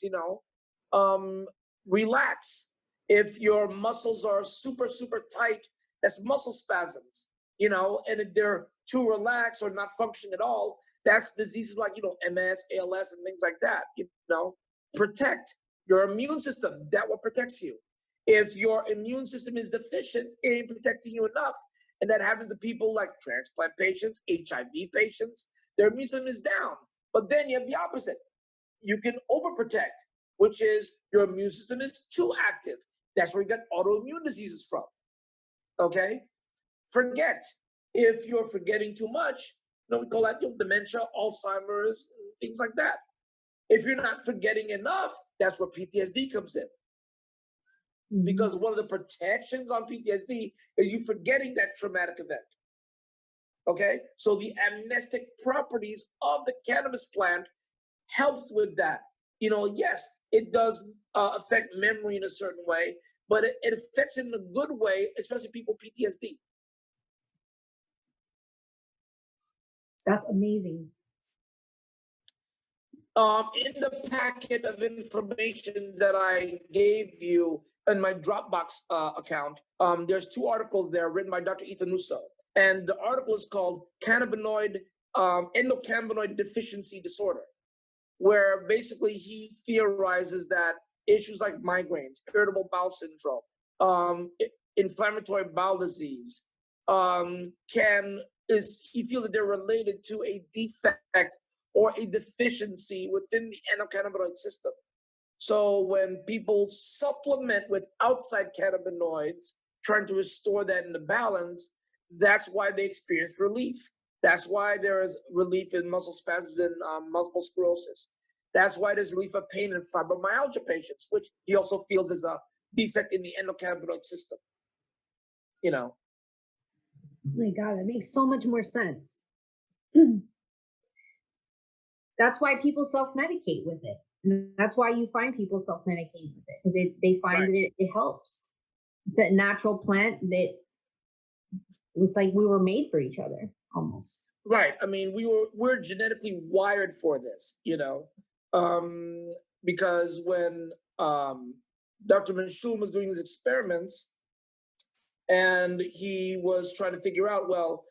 Relax. If your muscles are super, super tight, that's muscle spasms. And if they're too relaxed or not functioning at all, that's diseases like, MS, ALS, and things like that. Protect your immune system. That what protects you. If your immune system is deficient, it ain't protecting you enough. And that happens to people like transplant patients, HIV patients. Their immune system is down. But then you have the opposite. You can overprotect, which is your immune system is too active. That's where you get autoimmune diseases from. Okay? Forget. If you're forgetting too much, we call that dementia, Alzheimer's, things like that. If you're not forgetting enough, that's where PTSD comes in. Because one of the protections on PTSD is you forgetting that traumatic event. Okay? So the amnestic properties of the cannabis plant helps with that. Yes, it does affect memory in a certain way, but it affects it in a good way, especially people with PTSD. That's amazing. In the packet of information that I gave you in my Dropbox account, there's two articles there written by Dr. Ethan Russo. And the article is called Endocannabinoid Deficiency Disorder, where basically he theorizes that issues like migraines, irritable bowel syndrome, inflammatory bowel disease, he feels that they're related to a defect or a deficiency within the endocannabinoid system. So when people supplement with outside cannabinoids, trying to restore that into balance, that's why they experience relief. That's why there is relief in muscle spasms and multiple sclerosis. That's why there's relief of pain in fibromyalgia patients, which he also feels is a defect in the endocannabinoid system. You know. Oh my God, that makes so much more sense. That's why people self-medicate with it. And that's why you find people self-medicating with it, because they find that it helps. It's a natural plant that was like we were made for each other almost. Right. I mean, we're genetically wired for this, because when Dr. Manshum was doing his experiments and he was trying to figure out, well,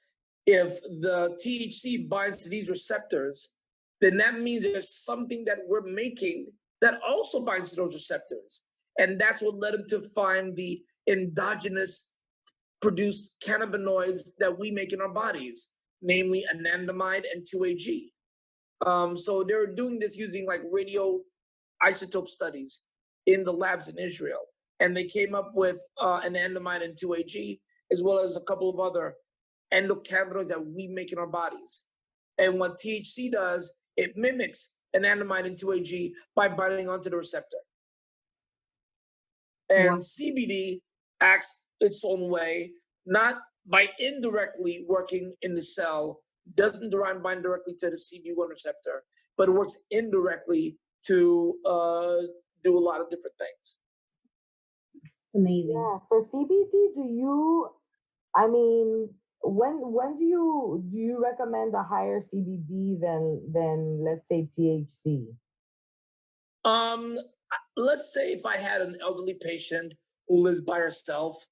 if the THC binds to these receptors, then that means there's something that we're making that also binds to those receptors. And that's what led him to find the endogenous produced cannabinoids that we make in our bodies, namely anandamide and 2-AG. So they're doing this using like radioisotope studies in the labs in Israel. And they came up with anandamide and 2-AG, as well as a couple of other endocannabinoids that we make in our bodies. And what THC does, it mimics anandamide and 2-AG by binding onto the receptor. And CBD acts its own way, not by indirectly working in the cell, doesn't bind directly to the CB1 receptor, but it works indirectly to do a lot of different things. Amazing. Yeah, for CBD, when do you recommend a higher CBD than let's say THC? Let's say if I had an elderly patient who lives by herself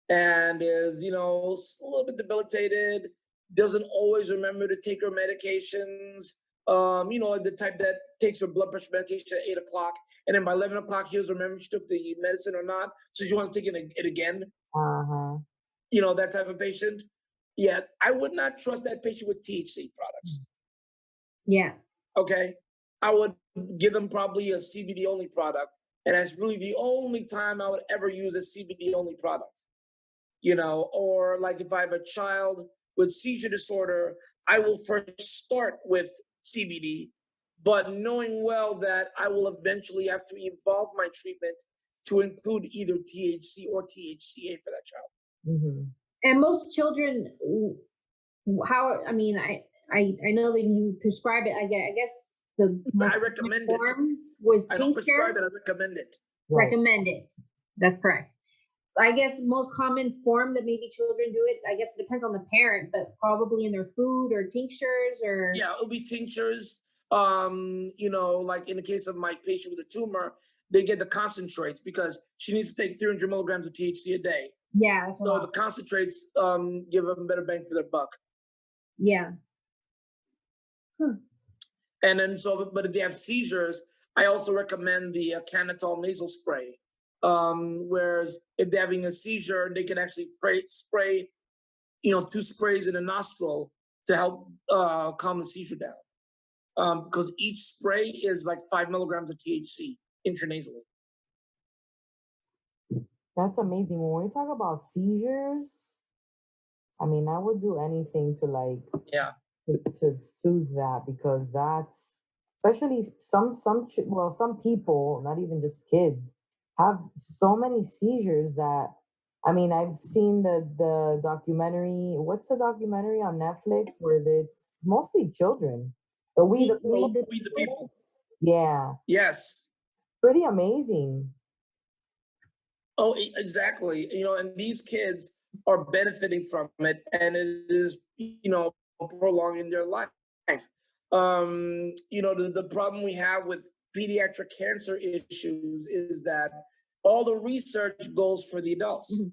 and is, a little bit debilitated, doesn't always remember to take her medications, the type that takes her blood pressure medication at 8 o'clock, and then by 11 o'clock, she doesn't remember if she took the medicine or not, so she wants to take it again. Uh-huh. That type of patient. Yeah, I would not trust that patient with THC products. Yeah. Okay. I would give them probably a CBD only product. And that's really the only time I would ever use a CBD only product. Or like if I have a child with seizure disorder, I will first start with CBD, but knowing well that I will eventually have to evolve my treatment to include either THC or THCA for that child. Mm-hmm. And most children, I know that you prescribe it. I guess I recommend it. form was I don't tincture. prescribe it, I recommend it. Right. Recommend it. That's correct. I guess most common form that maybe children do it, I guess it depends on the parent, but probably in their food or tinctures or. Yeah, it'll be tinctures. Like in the case of my patient with a tumor, they get the concentrates because she needs to take 300 milligrams of THC a day. Yeah. So the concentrates give them better bang for their buck. Yeah. And then but if they have seizures, I also recommend the Canatol nasal spray. Whereas if they're having a seizure, they can actually spray 2 sprays in the nostril to help calm the seizure down. Because each spray is like 5 milligrams of THC intranasally. That's amazing. When we talk about seizures, I would do anything to to soothe that, because that's, especially some people, not even just kids, have so many seizures that I've seen the documentary. What's the documentary on Netflix where it's mostly children? We the People. Yeah. Yes. Pretty amazing. Oh, exactly. And these kids are benefiting from it, and it is, prolonging their life. The problem we have with pediatric cancer issues is that all the research goes for the adults. Mhm.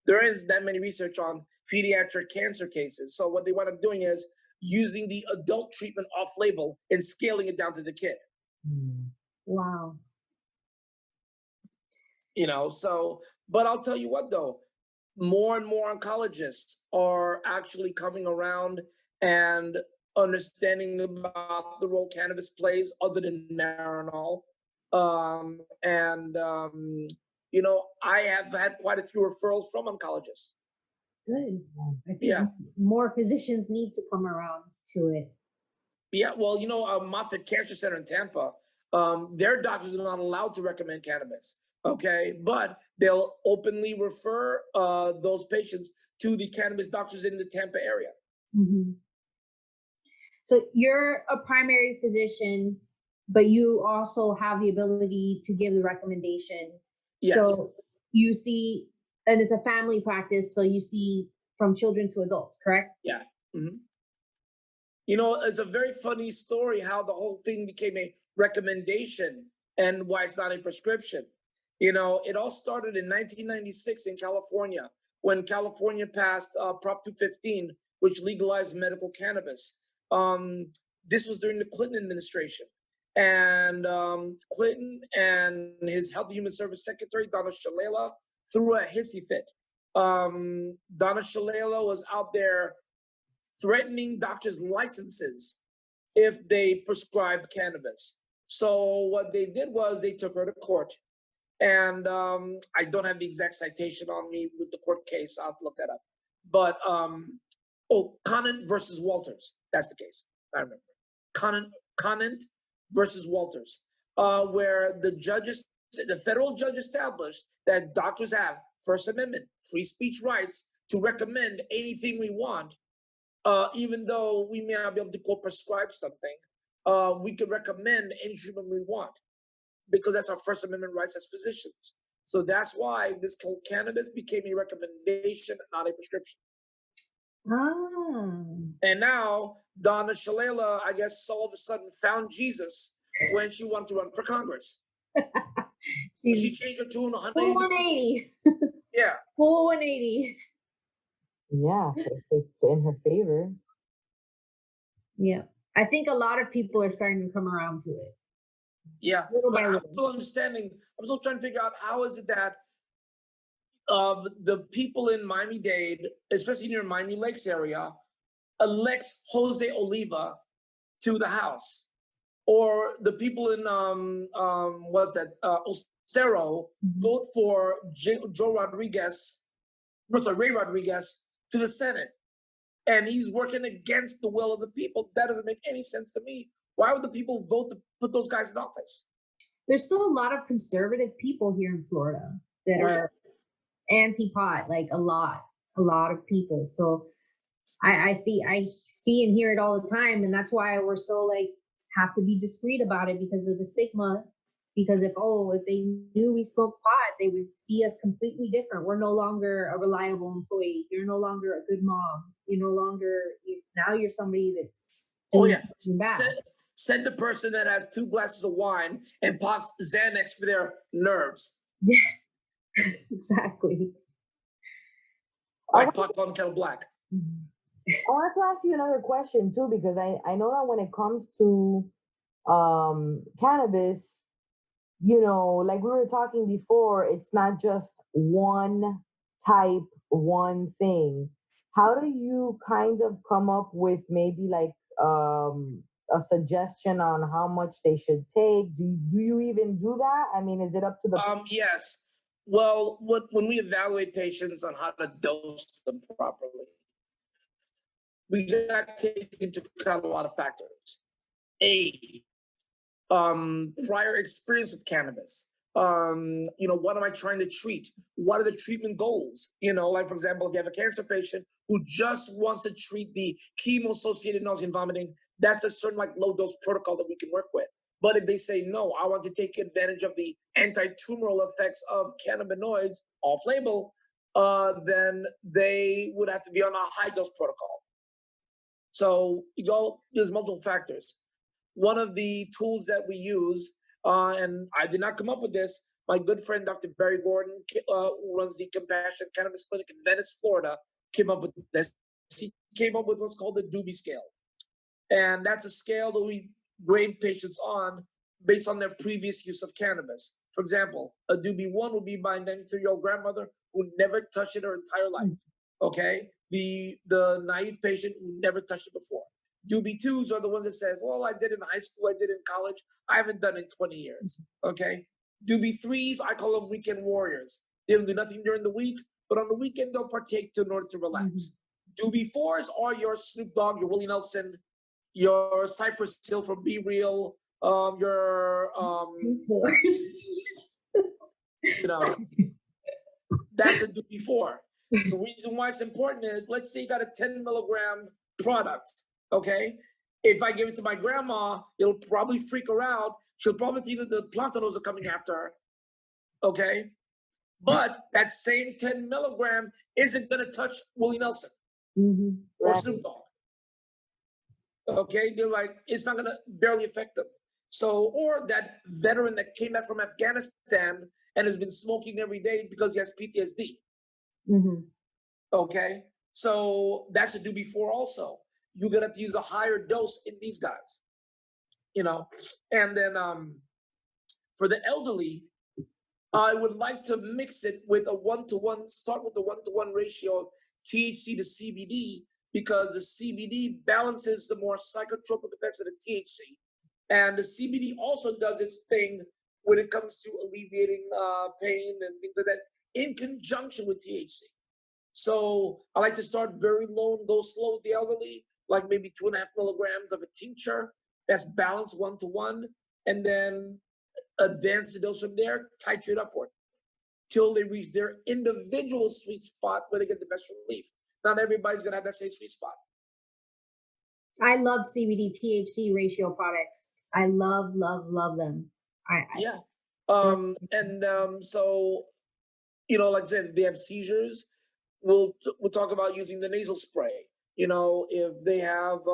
There is that many research on pediatric cancer cases. So what they wind up doing is using the adult treatment off label and scaling it down to the kid. Wow. But I'll tell you what though, more and more oncologists are actually coming around and understanding about the role cannabis plays other than Marinol. I have had quite a few referrals from oncologists. Good. I think Yeah. more physicians need to come around to it. Yeah, well, Moffitt Cancer Center in Tampa, their doctors are not allowed to recommend cannabis, okay? But they'll openly refer those patients to the cannabis doctors in the Tampa area. Mm-hmm. So you're a primary physician, but you also have the ability to give the recommendation. Yes. So you see, and it's a family practice, so you see from children to adults, correct? Yeah. Mm-hmm. It's a very funny story how the whole thing became a recommendation and why it's not a prescription. It all started in 1996 in California when California passed Prop 215, which legalized medical cannabis. This was during the Clinton administration. And Clinton and his Health and Human Service Secretary, Donna Shalala, threw a hissy fit. Donna Shalala was out there threatening doctors' licenses if they prescribed cannabis. So what they did was they took her to court. And I don't have the exact citation on me with the court case. I'll have to look that up. But, Conant versus Walters. That's the case. I remember. Conant versus Walters, where the federal judge established that doctors have First Amendment, free speech rights to recommend anything we want. Even though we may not be able to prescribe something, we could recommend any treatment we want because that's our First Amendment rights as physicians. So that's why this cannabis became a recommendation, not a prescription. Ah. And now Donna Shalala, I guess, all of a sudden found Jesus when she wanted to run for Congress. She changed her tune 180. Yeah. Full 180. Yeah, it's in her favor. Yeah. I think a lot of people are starting to come around to it. Yeah. Little by But I'm little. still understanding. I'm still trying to figure out how is it that the people in Miami-Dade, especially near Miami Lakes area, elects Jose Oliva to the House, or the people in Ostero vote for Ray Rodriguez to the Senate, and he's working against the will of the people. That doesn't make any sense to me. Why would the people vote to put those guys in office? There's still a lot of conservative people here in Florida that are anti-pot, like a lot of people. So I see and hear it all the time, and that's why we're so have to be discreet about it because of the stigma. Because if they knew we smoked pot, they would see us completely different. We're no longer a reliable employee. You're no longer a good mom. Now you're somebody that's doing something bad. Send the person that has 2 glasses of wine and pops Xanax for their nerves. Yeah, exactly. Like pot on kettle black. I wanted to ask you another question too, because I know that when it comes to cannabis, like we were talking before, it's not just one type, one thing. How do you kind of come up with maybe a suggestion on how much they should take? Do you even do that? I mean, is it up to the Yes. Well, when we evaluate patients on how to dose them properly, we got to take into account a lot of factors. Prior experience with cannabis. What am I trying to treat? What are the treatment goals? Like for example, if you have a cancer patient who just wants to treat the chemo-associated nausea and vomiting, that's a certain low dose protocol that we can work with. But if they say, no, I want to take advantage of the anti-tumoral effects of cannabinoids off-label, then they would have to be on a high dose protocol. So there's multiple factors. One of the tools that we use, and I did not come up with this, my good friend Dr. Barry Gordon, who runs the Compassion Cannabis Clinic in Venice, Florida, came up with this. He came up with what's called the Doobie Scale. And that's a scale that we grade patients on based on their previous use of cannabis. For example, a Doobie 1 would be my 93-year-old grandmother who never touched it her entire life. Okay? The naive patient who never touched it before. Doobie 2s are the ones that says, well, I did it in high school, I did it in college, I haven't done it in 20 years. Okay? Doobie 3s, I call them weekend warriors. They don't do nothing during the week, but on the weekend they'll partake in order to relax. Doobie 4s are your Snoop Dogg, your Willie Nelson, your Cypress Hill from Be Real, your you know, that's a Doobie 4. The reason why it's important is, let's say you got a 10 milligram product, okay? If I give it to my grandma, it'll probably freak her out. She'll probably think that the plantanos are coming after her, okay? But that same 10 milligram isn't gonna touch Willie Nelson or Snoop Dogg. Okay, they're like, it's not gonna barely affect them. So, or that veteran that came back from Afghanistan and has been smoking every day because he has PTSD. Okay, so that's a Doobie 4 also. You're gonna have to use a higher dose in these guys, you know. And then for the elderly, I would like to mix it with a 1-to-1, start with the 1-to-1 ratio of THC to CBD, because the CBD balances the more psychotropic effects of the THC. And the CBD also does its thing when it comes to alleviating pain and things like that in conjunction with THC. So I like to start very low and go slow with the elderly, like maybe 2.5 milligrams of a tincture that's balanced 1-to-1, and then advance the dose from there, titrate upward till they reach their individual sweet spot where they get the best relief. Not everybody's gonna have that same sweet spot. I love CBD THC ratio products. I love them. Yeah. So, you know, like I said, if they have seizures, we'll talk about using the nasal spray. You know, if they have,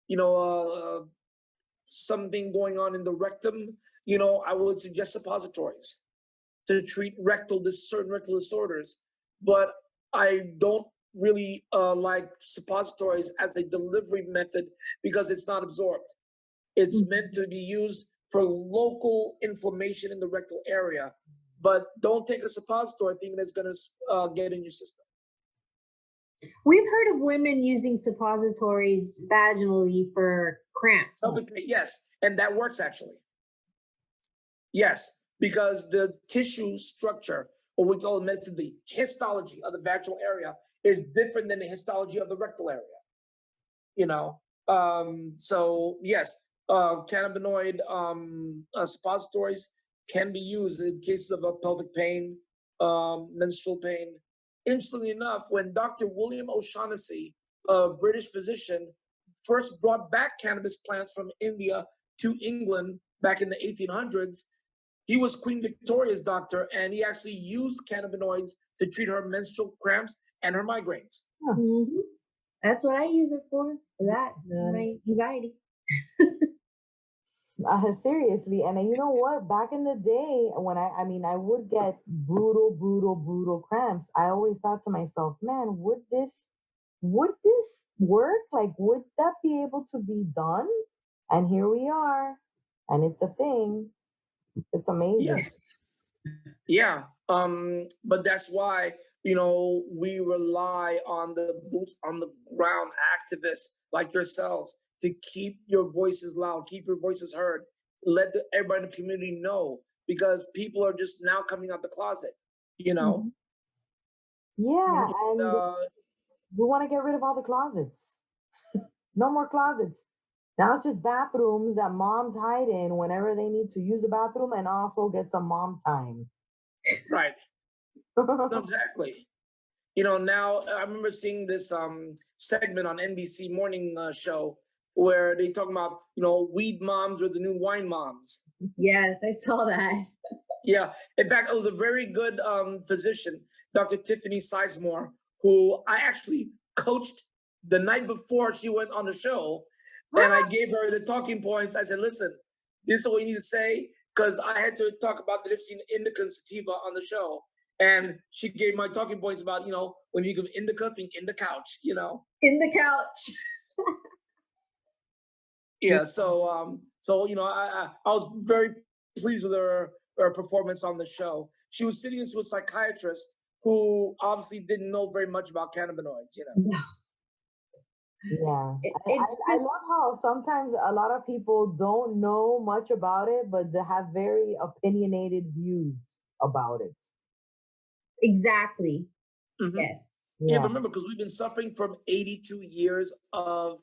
you know, something going on in the rectum, you know, I would suggest suppositories to treat certain rectal disorders. But I don't really like suppositories as a delivery method because it's not absorbed. It's meant to be used for local inflammation in the rectal area. But don't take a suppository thinking it's going to get in your system. We've heard of women using suppositories vaginally for cramps. Yes, and that works actually. Yes, because the tissue structure, or we call it the histology of the vaginal area, is different than the histology of the rectal area. You know, so yes, cannabinoid suppositories can be used in cases of pelvic pain, menstrual pain. Interestingly enough, when Dr. William O'Shaughnessy, a British physician, first brought back cannabis plants from India to England back in the 1800s, he was Queen Victoria's doctor, and he actually used cannabinoids to treat her menstrual cramps and her migraines. That's what I use it for that, my anxiety. Seriously, and you know what? Back in the day, when I would get brutal cramps. I always thought to myself, man, would this work? Like, would that be able to be done? And here we are, and it's a thing. It's amazing. Yes. Yeah. But that's why, you know, we rely on the boots on the ground activists like yourselves to keep your voices loud, keep your voices heard, let everybody in the community know, because people are just now coming out the closet, you know. Yeah, and we want to get rid of all the closets. No more closets. Now it's just bathrooms that moms hide in whenever they need to use the bathroom and also get some mom time. Right. No, exactly. You know, now I remember seeing this segment on NBC morning show where they talk about, you know, weed moms are the new wine moms. Yes, I saw that. Yeah. In fact, it was a very good physician, Dr. Tiffany Sizemore, who I actually coached the night before she went on the show, and I gave her the talking points. I said, listen, this is what you need to say, because I had to talk about the difference between indica and sativa on the show. And she gave my talking points about, when you give indica, think in the couch, In the couch. Yeah, so I was very pleased with her performance on the show. She was sitting next to a psychiatrist who obviously didn't know very much about cannabinoids. No. Yeah, It's I love how sometimes a lot of people don't know much about it, but they have very opinionated views about it. exactly. Mhm. Yes. Yeah, Yeah. remember, because we've been suffering from 82 years of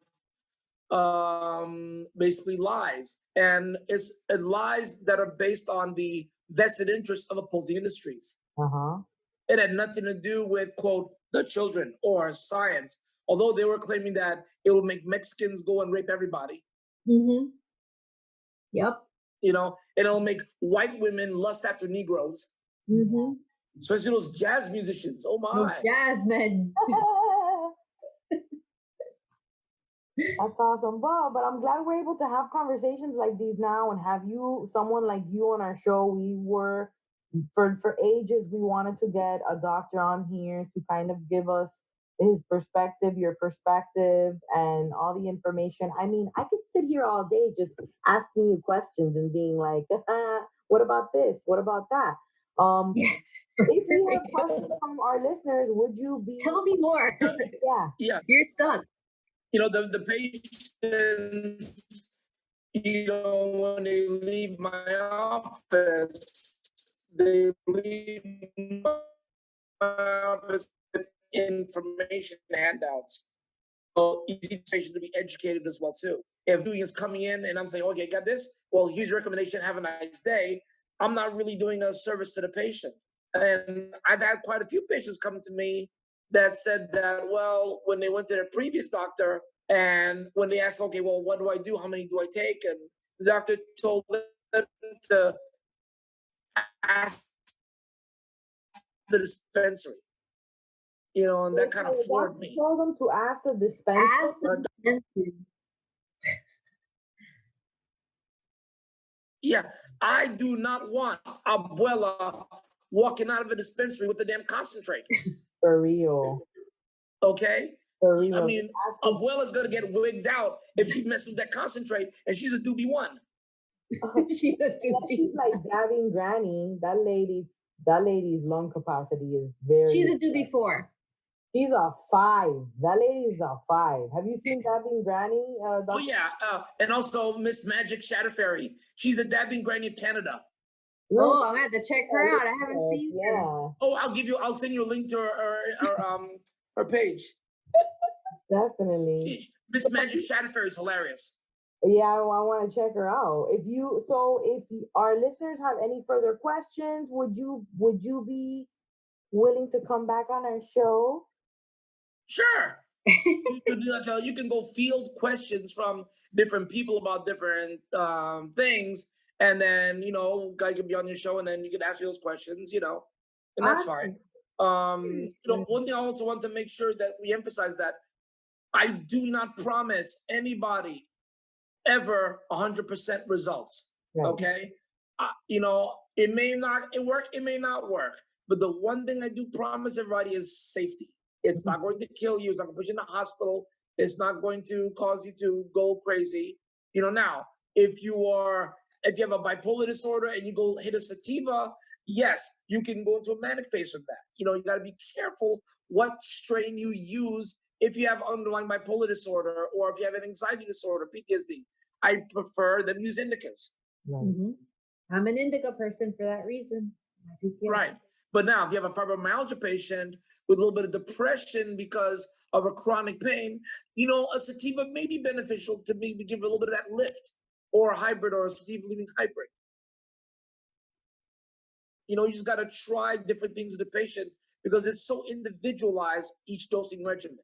basically lies, and it's lies that are based on the vested interest of opposing industries. Uh-huh. It had nothing to do with, quote, the children or science, although they were claiming that it will make Mexicans go and rape everybody. Mm-hmm. Yep. It'll make white women lust after Negroes, Mm-hmm. especially those jazz musicians. Oh Those my. jazz men. That's awesome. But I'm glad we're able to have conversations like these now and have someone like you on our show. We were, for ages, we wanted to get a doctor on here to kind of give us his perspective, your perspective, and all the information. I mean, I could sit here all day just asking you questions and being like, what about this? What about that? If we have questions from our listeners, would you be? Tell me more. Yeah. Yeah. You're stuck. The patients, when they leave my office, they leave my office with information handouts. So easy for patient to be educated as well too. If doing is coming in and I'm saying, okay, got this, well, here's your recommendation, have a nice day. I'm not really doing a service to the patient. And I've had quite a few patients come to me that said that, well, when they went to their previous doctor and when they asked, okay, well, what do I do? How many do I take? And the doctor told them to ask the dispensary, and that kind of floored me. Told them to ask the dispenser. Ask the dispensary. Yeah, I do not want Abuela walking out of a dispensary with the damn concentrate. For real. Okay? For real. I mean, Abuela's gonna get wigged out if she messes that concentrate, and she's a doobie one. She's a doobie. She's like dabbing granny. That lady's lung capacity is very. She's a doobie 4. She's a 5. That lady's a 5. Have you seen dabbing granny? Oh yeah, and also Miss Magic Shadow Fairy. She's the dabbing granny of Canada. Oh, I have to check her out. I haven't seen her. Oh, I'll send you a link to her page. Definitely. Miss Magic Shadow Fairy is hilarious. Yeah, I want to check her out. If our listeners have any further questions, would you be willing to come back on our show? Sure. You can go field questions from different people about different things, and then guy can be on your show, and then you can ask you those questions, and that's fine. One thing I also want to make sure that we emphasize that I do not promise anybody ever 100% results. Right. Okay, it may not work, it may not work, but the one thing I do promise everybody is safety. It's not going to kill you. It's not going to put you in the hospital. It's not going to cause you to go crazy. Now, if you have a bipolar disorder and you go hit a sativa, yes, you can go into a manic phase from that. You got to be careful what strain you use if you have underlying bipolar disorder or if you have an anxiety disorder, PTSD. I prefer them use indicas. Mm-hmm. I'm an indica person for that reason. Right. But now, if you have a fibromyalgia patient with a little bit of depression because of a chronic pain, a sativa may be beneficial to me to give a little bit of that lift, or a hybrid, or a sativa-leaving hybrid. You just got to try different things with the patient because it's so individualized, each dosing regimen.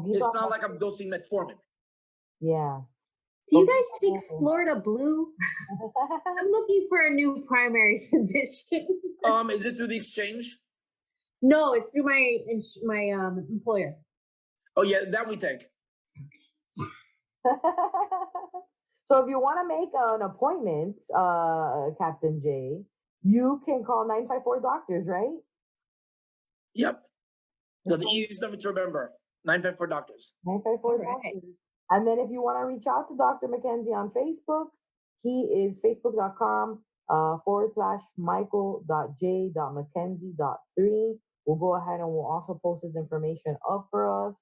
It's not like I'm dosing metformin. Yeah. Do you guys take Florida Blue? I'm looking for a new primary physician. Is it through the exchange? No, it's through my employer. Oh yeah, that we take. So if you want to make an appointment, Captain J, you can call 954 doctors, right? Yep. The easiest number to remember, 954 doctors. 954 All right. doctors. And then if you want to reach out to Dr. McKenzie on Facebook, he is facebook.com / Michael.J.McKenzie.3. We'll go ahead and we'll also post his information up for us.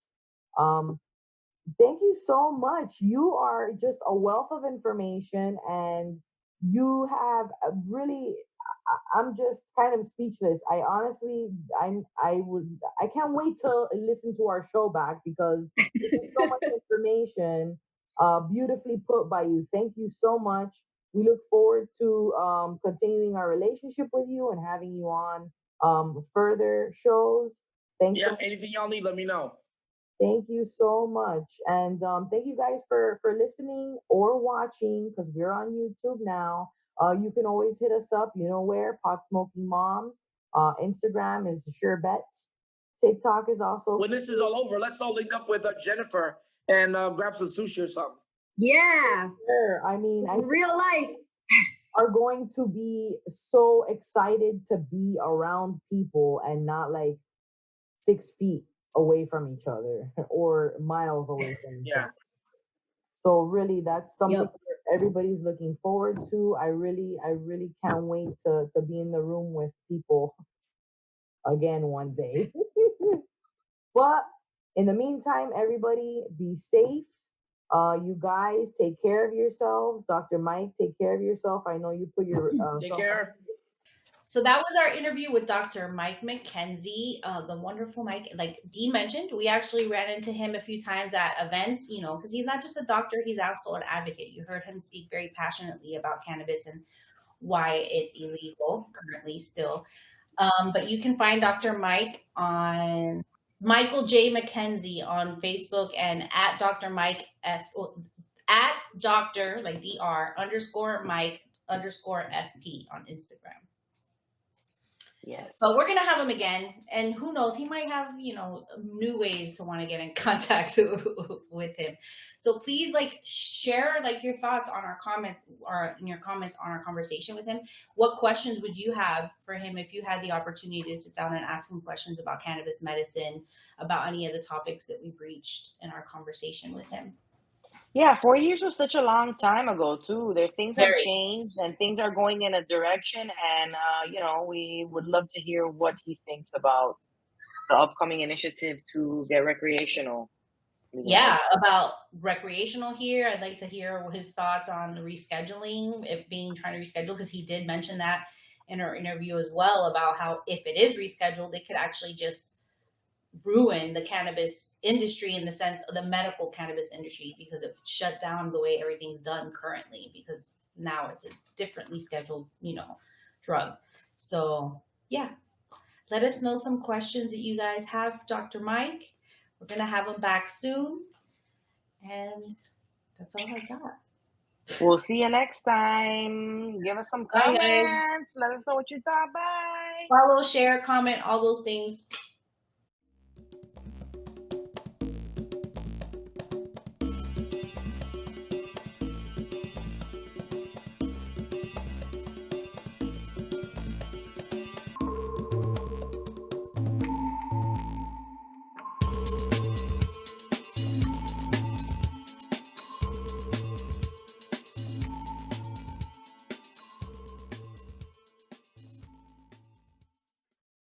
Thank you so much. You are just a wealth of information, and you have really. I'm just kind of speechless. I honestly, I can't wait to listen to our show back because there's so much information, beautifully put by you. Thank you so much. We look forward to continuing our relationship with you and having you on further shows. Thanks. Yeah, anything y'all need, let me know. Thank you so much. And thank you guys for listening or watching, because we're on YouTube now. You can always hit us up, you know where, Pot Smoking Moms. Instagram is Sure Bets. TikTok is also. When this is all over, let's all link up with Jennifer and grab some sushi or something. Yeah. Sure. I mean, I In real life. are going to be so excited to be around people and not like 6 feet away from each other or miles away from each Yeah. other. So really, that's something Yep. that everybody's looking forward to. I really can't wait to be in the room with people again one day. But in the meantime, everybody be safe. You guys take care of yourselves. Dr. Mike, take care of yourself. I know you put your Take care. So that was our interview with Dr. Mike McKenzie, the wonderful Mike. Like Dee mentioned, we actually ran into him a few times at events, you know, because he's not just a doctor, he's also an advocate. You heard him speak very passionately about cannabis and why it's illegal currently still. But you can find Dr. Mike on Michael J. McKenzie on Facebook and at Dr. Mike at Dr. like Dr. _ Mike _ FP on Instagram. Yes. But we're gonna have him again, and who knows, he might have, you know, new ways to want to get in contact with him. So please, like, share like your thoughts on our comments or in your comments on our conversation with him. What questions would you have for him if you had the opportunity to sit down and ask him questions about cannabis medicine, about any of the topics that we breached in our conversation with him? Yeah, 4 years was such a long time ago too. Things have Very. changed and things are going in a direction, and you know, we would love to hear what he thinks about the upcoming initiative to get recreational. Yeah, about recreational here. I'd like to hear his thoughts on rescheduling, it being trying to reschedule, because he did mention that in our interview as well, about how if it is rescheduled, it could actually just ruin the cannabis industry, in the sense of the medical cannabis industry, because it shut down the way everything's done currently, because now it's a differently scheduled, you know, drug. So yeah, let us know some questions that you guys have, Dr. Mike. We're going to have him back soon. And that's all I got. We'll see you next time. Give us some Bye, guys. comments. Let us know what you thought. Bye. Follow, share, comment, all those things.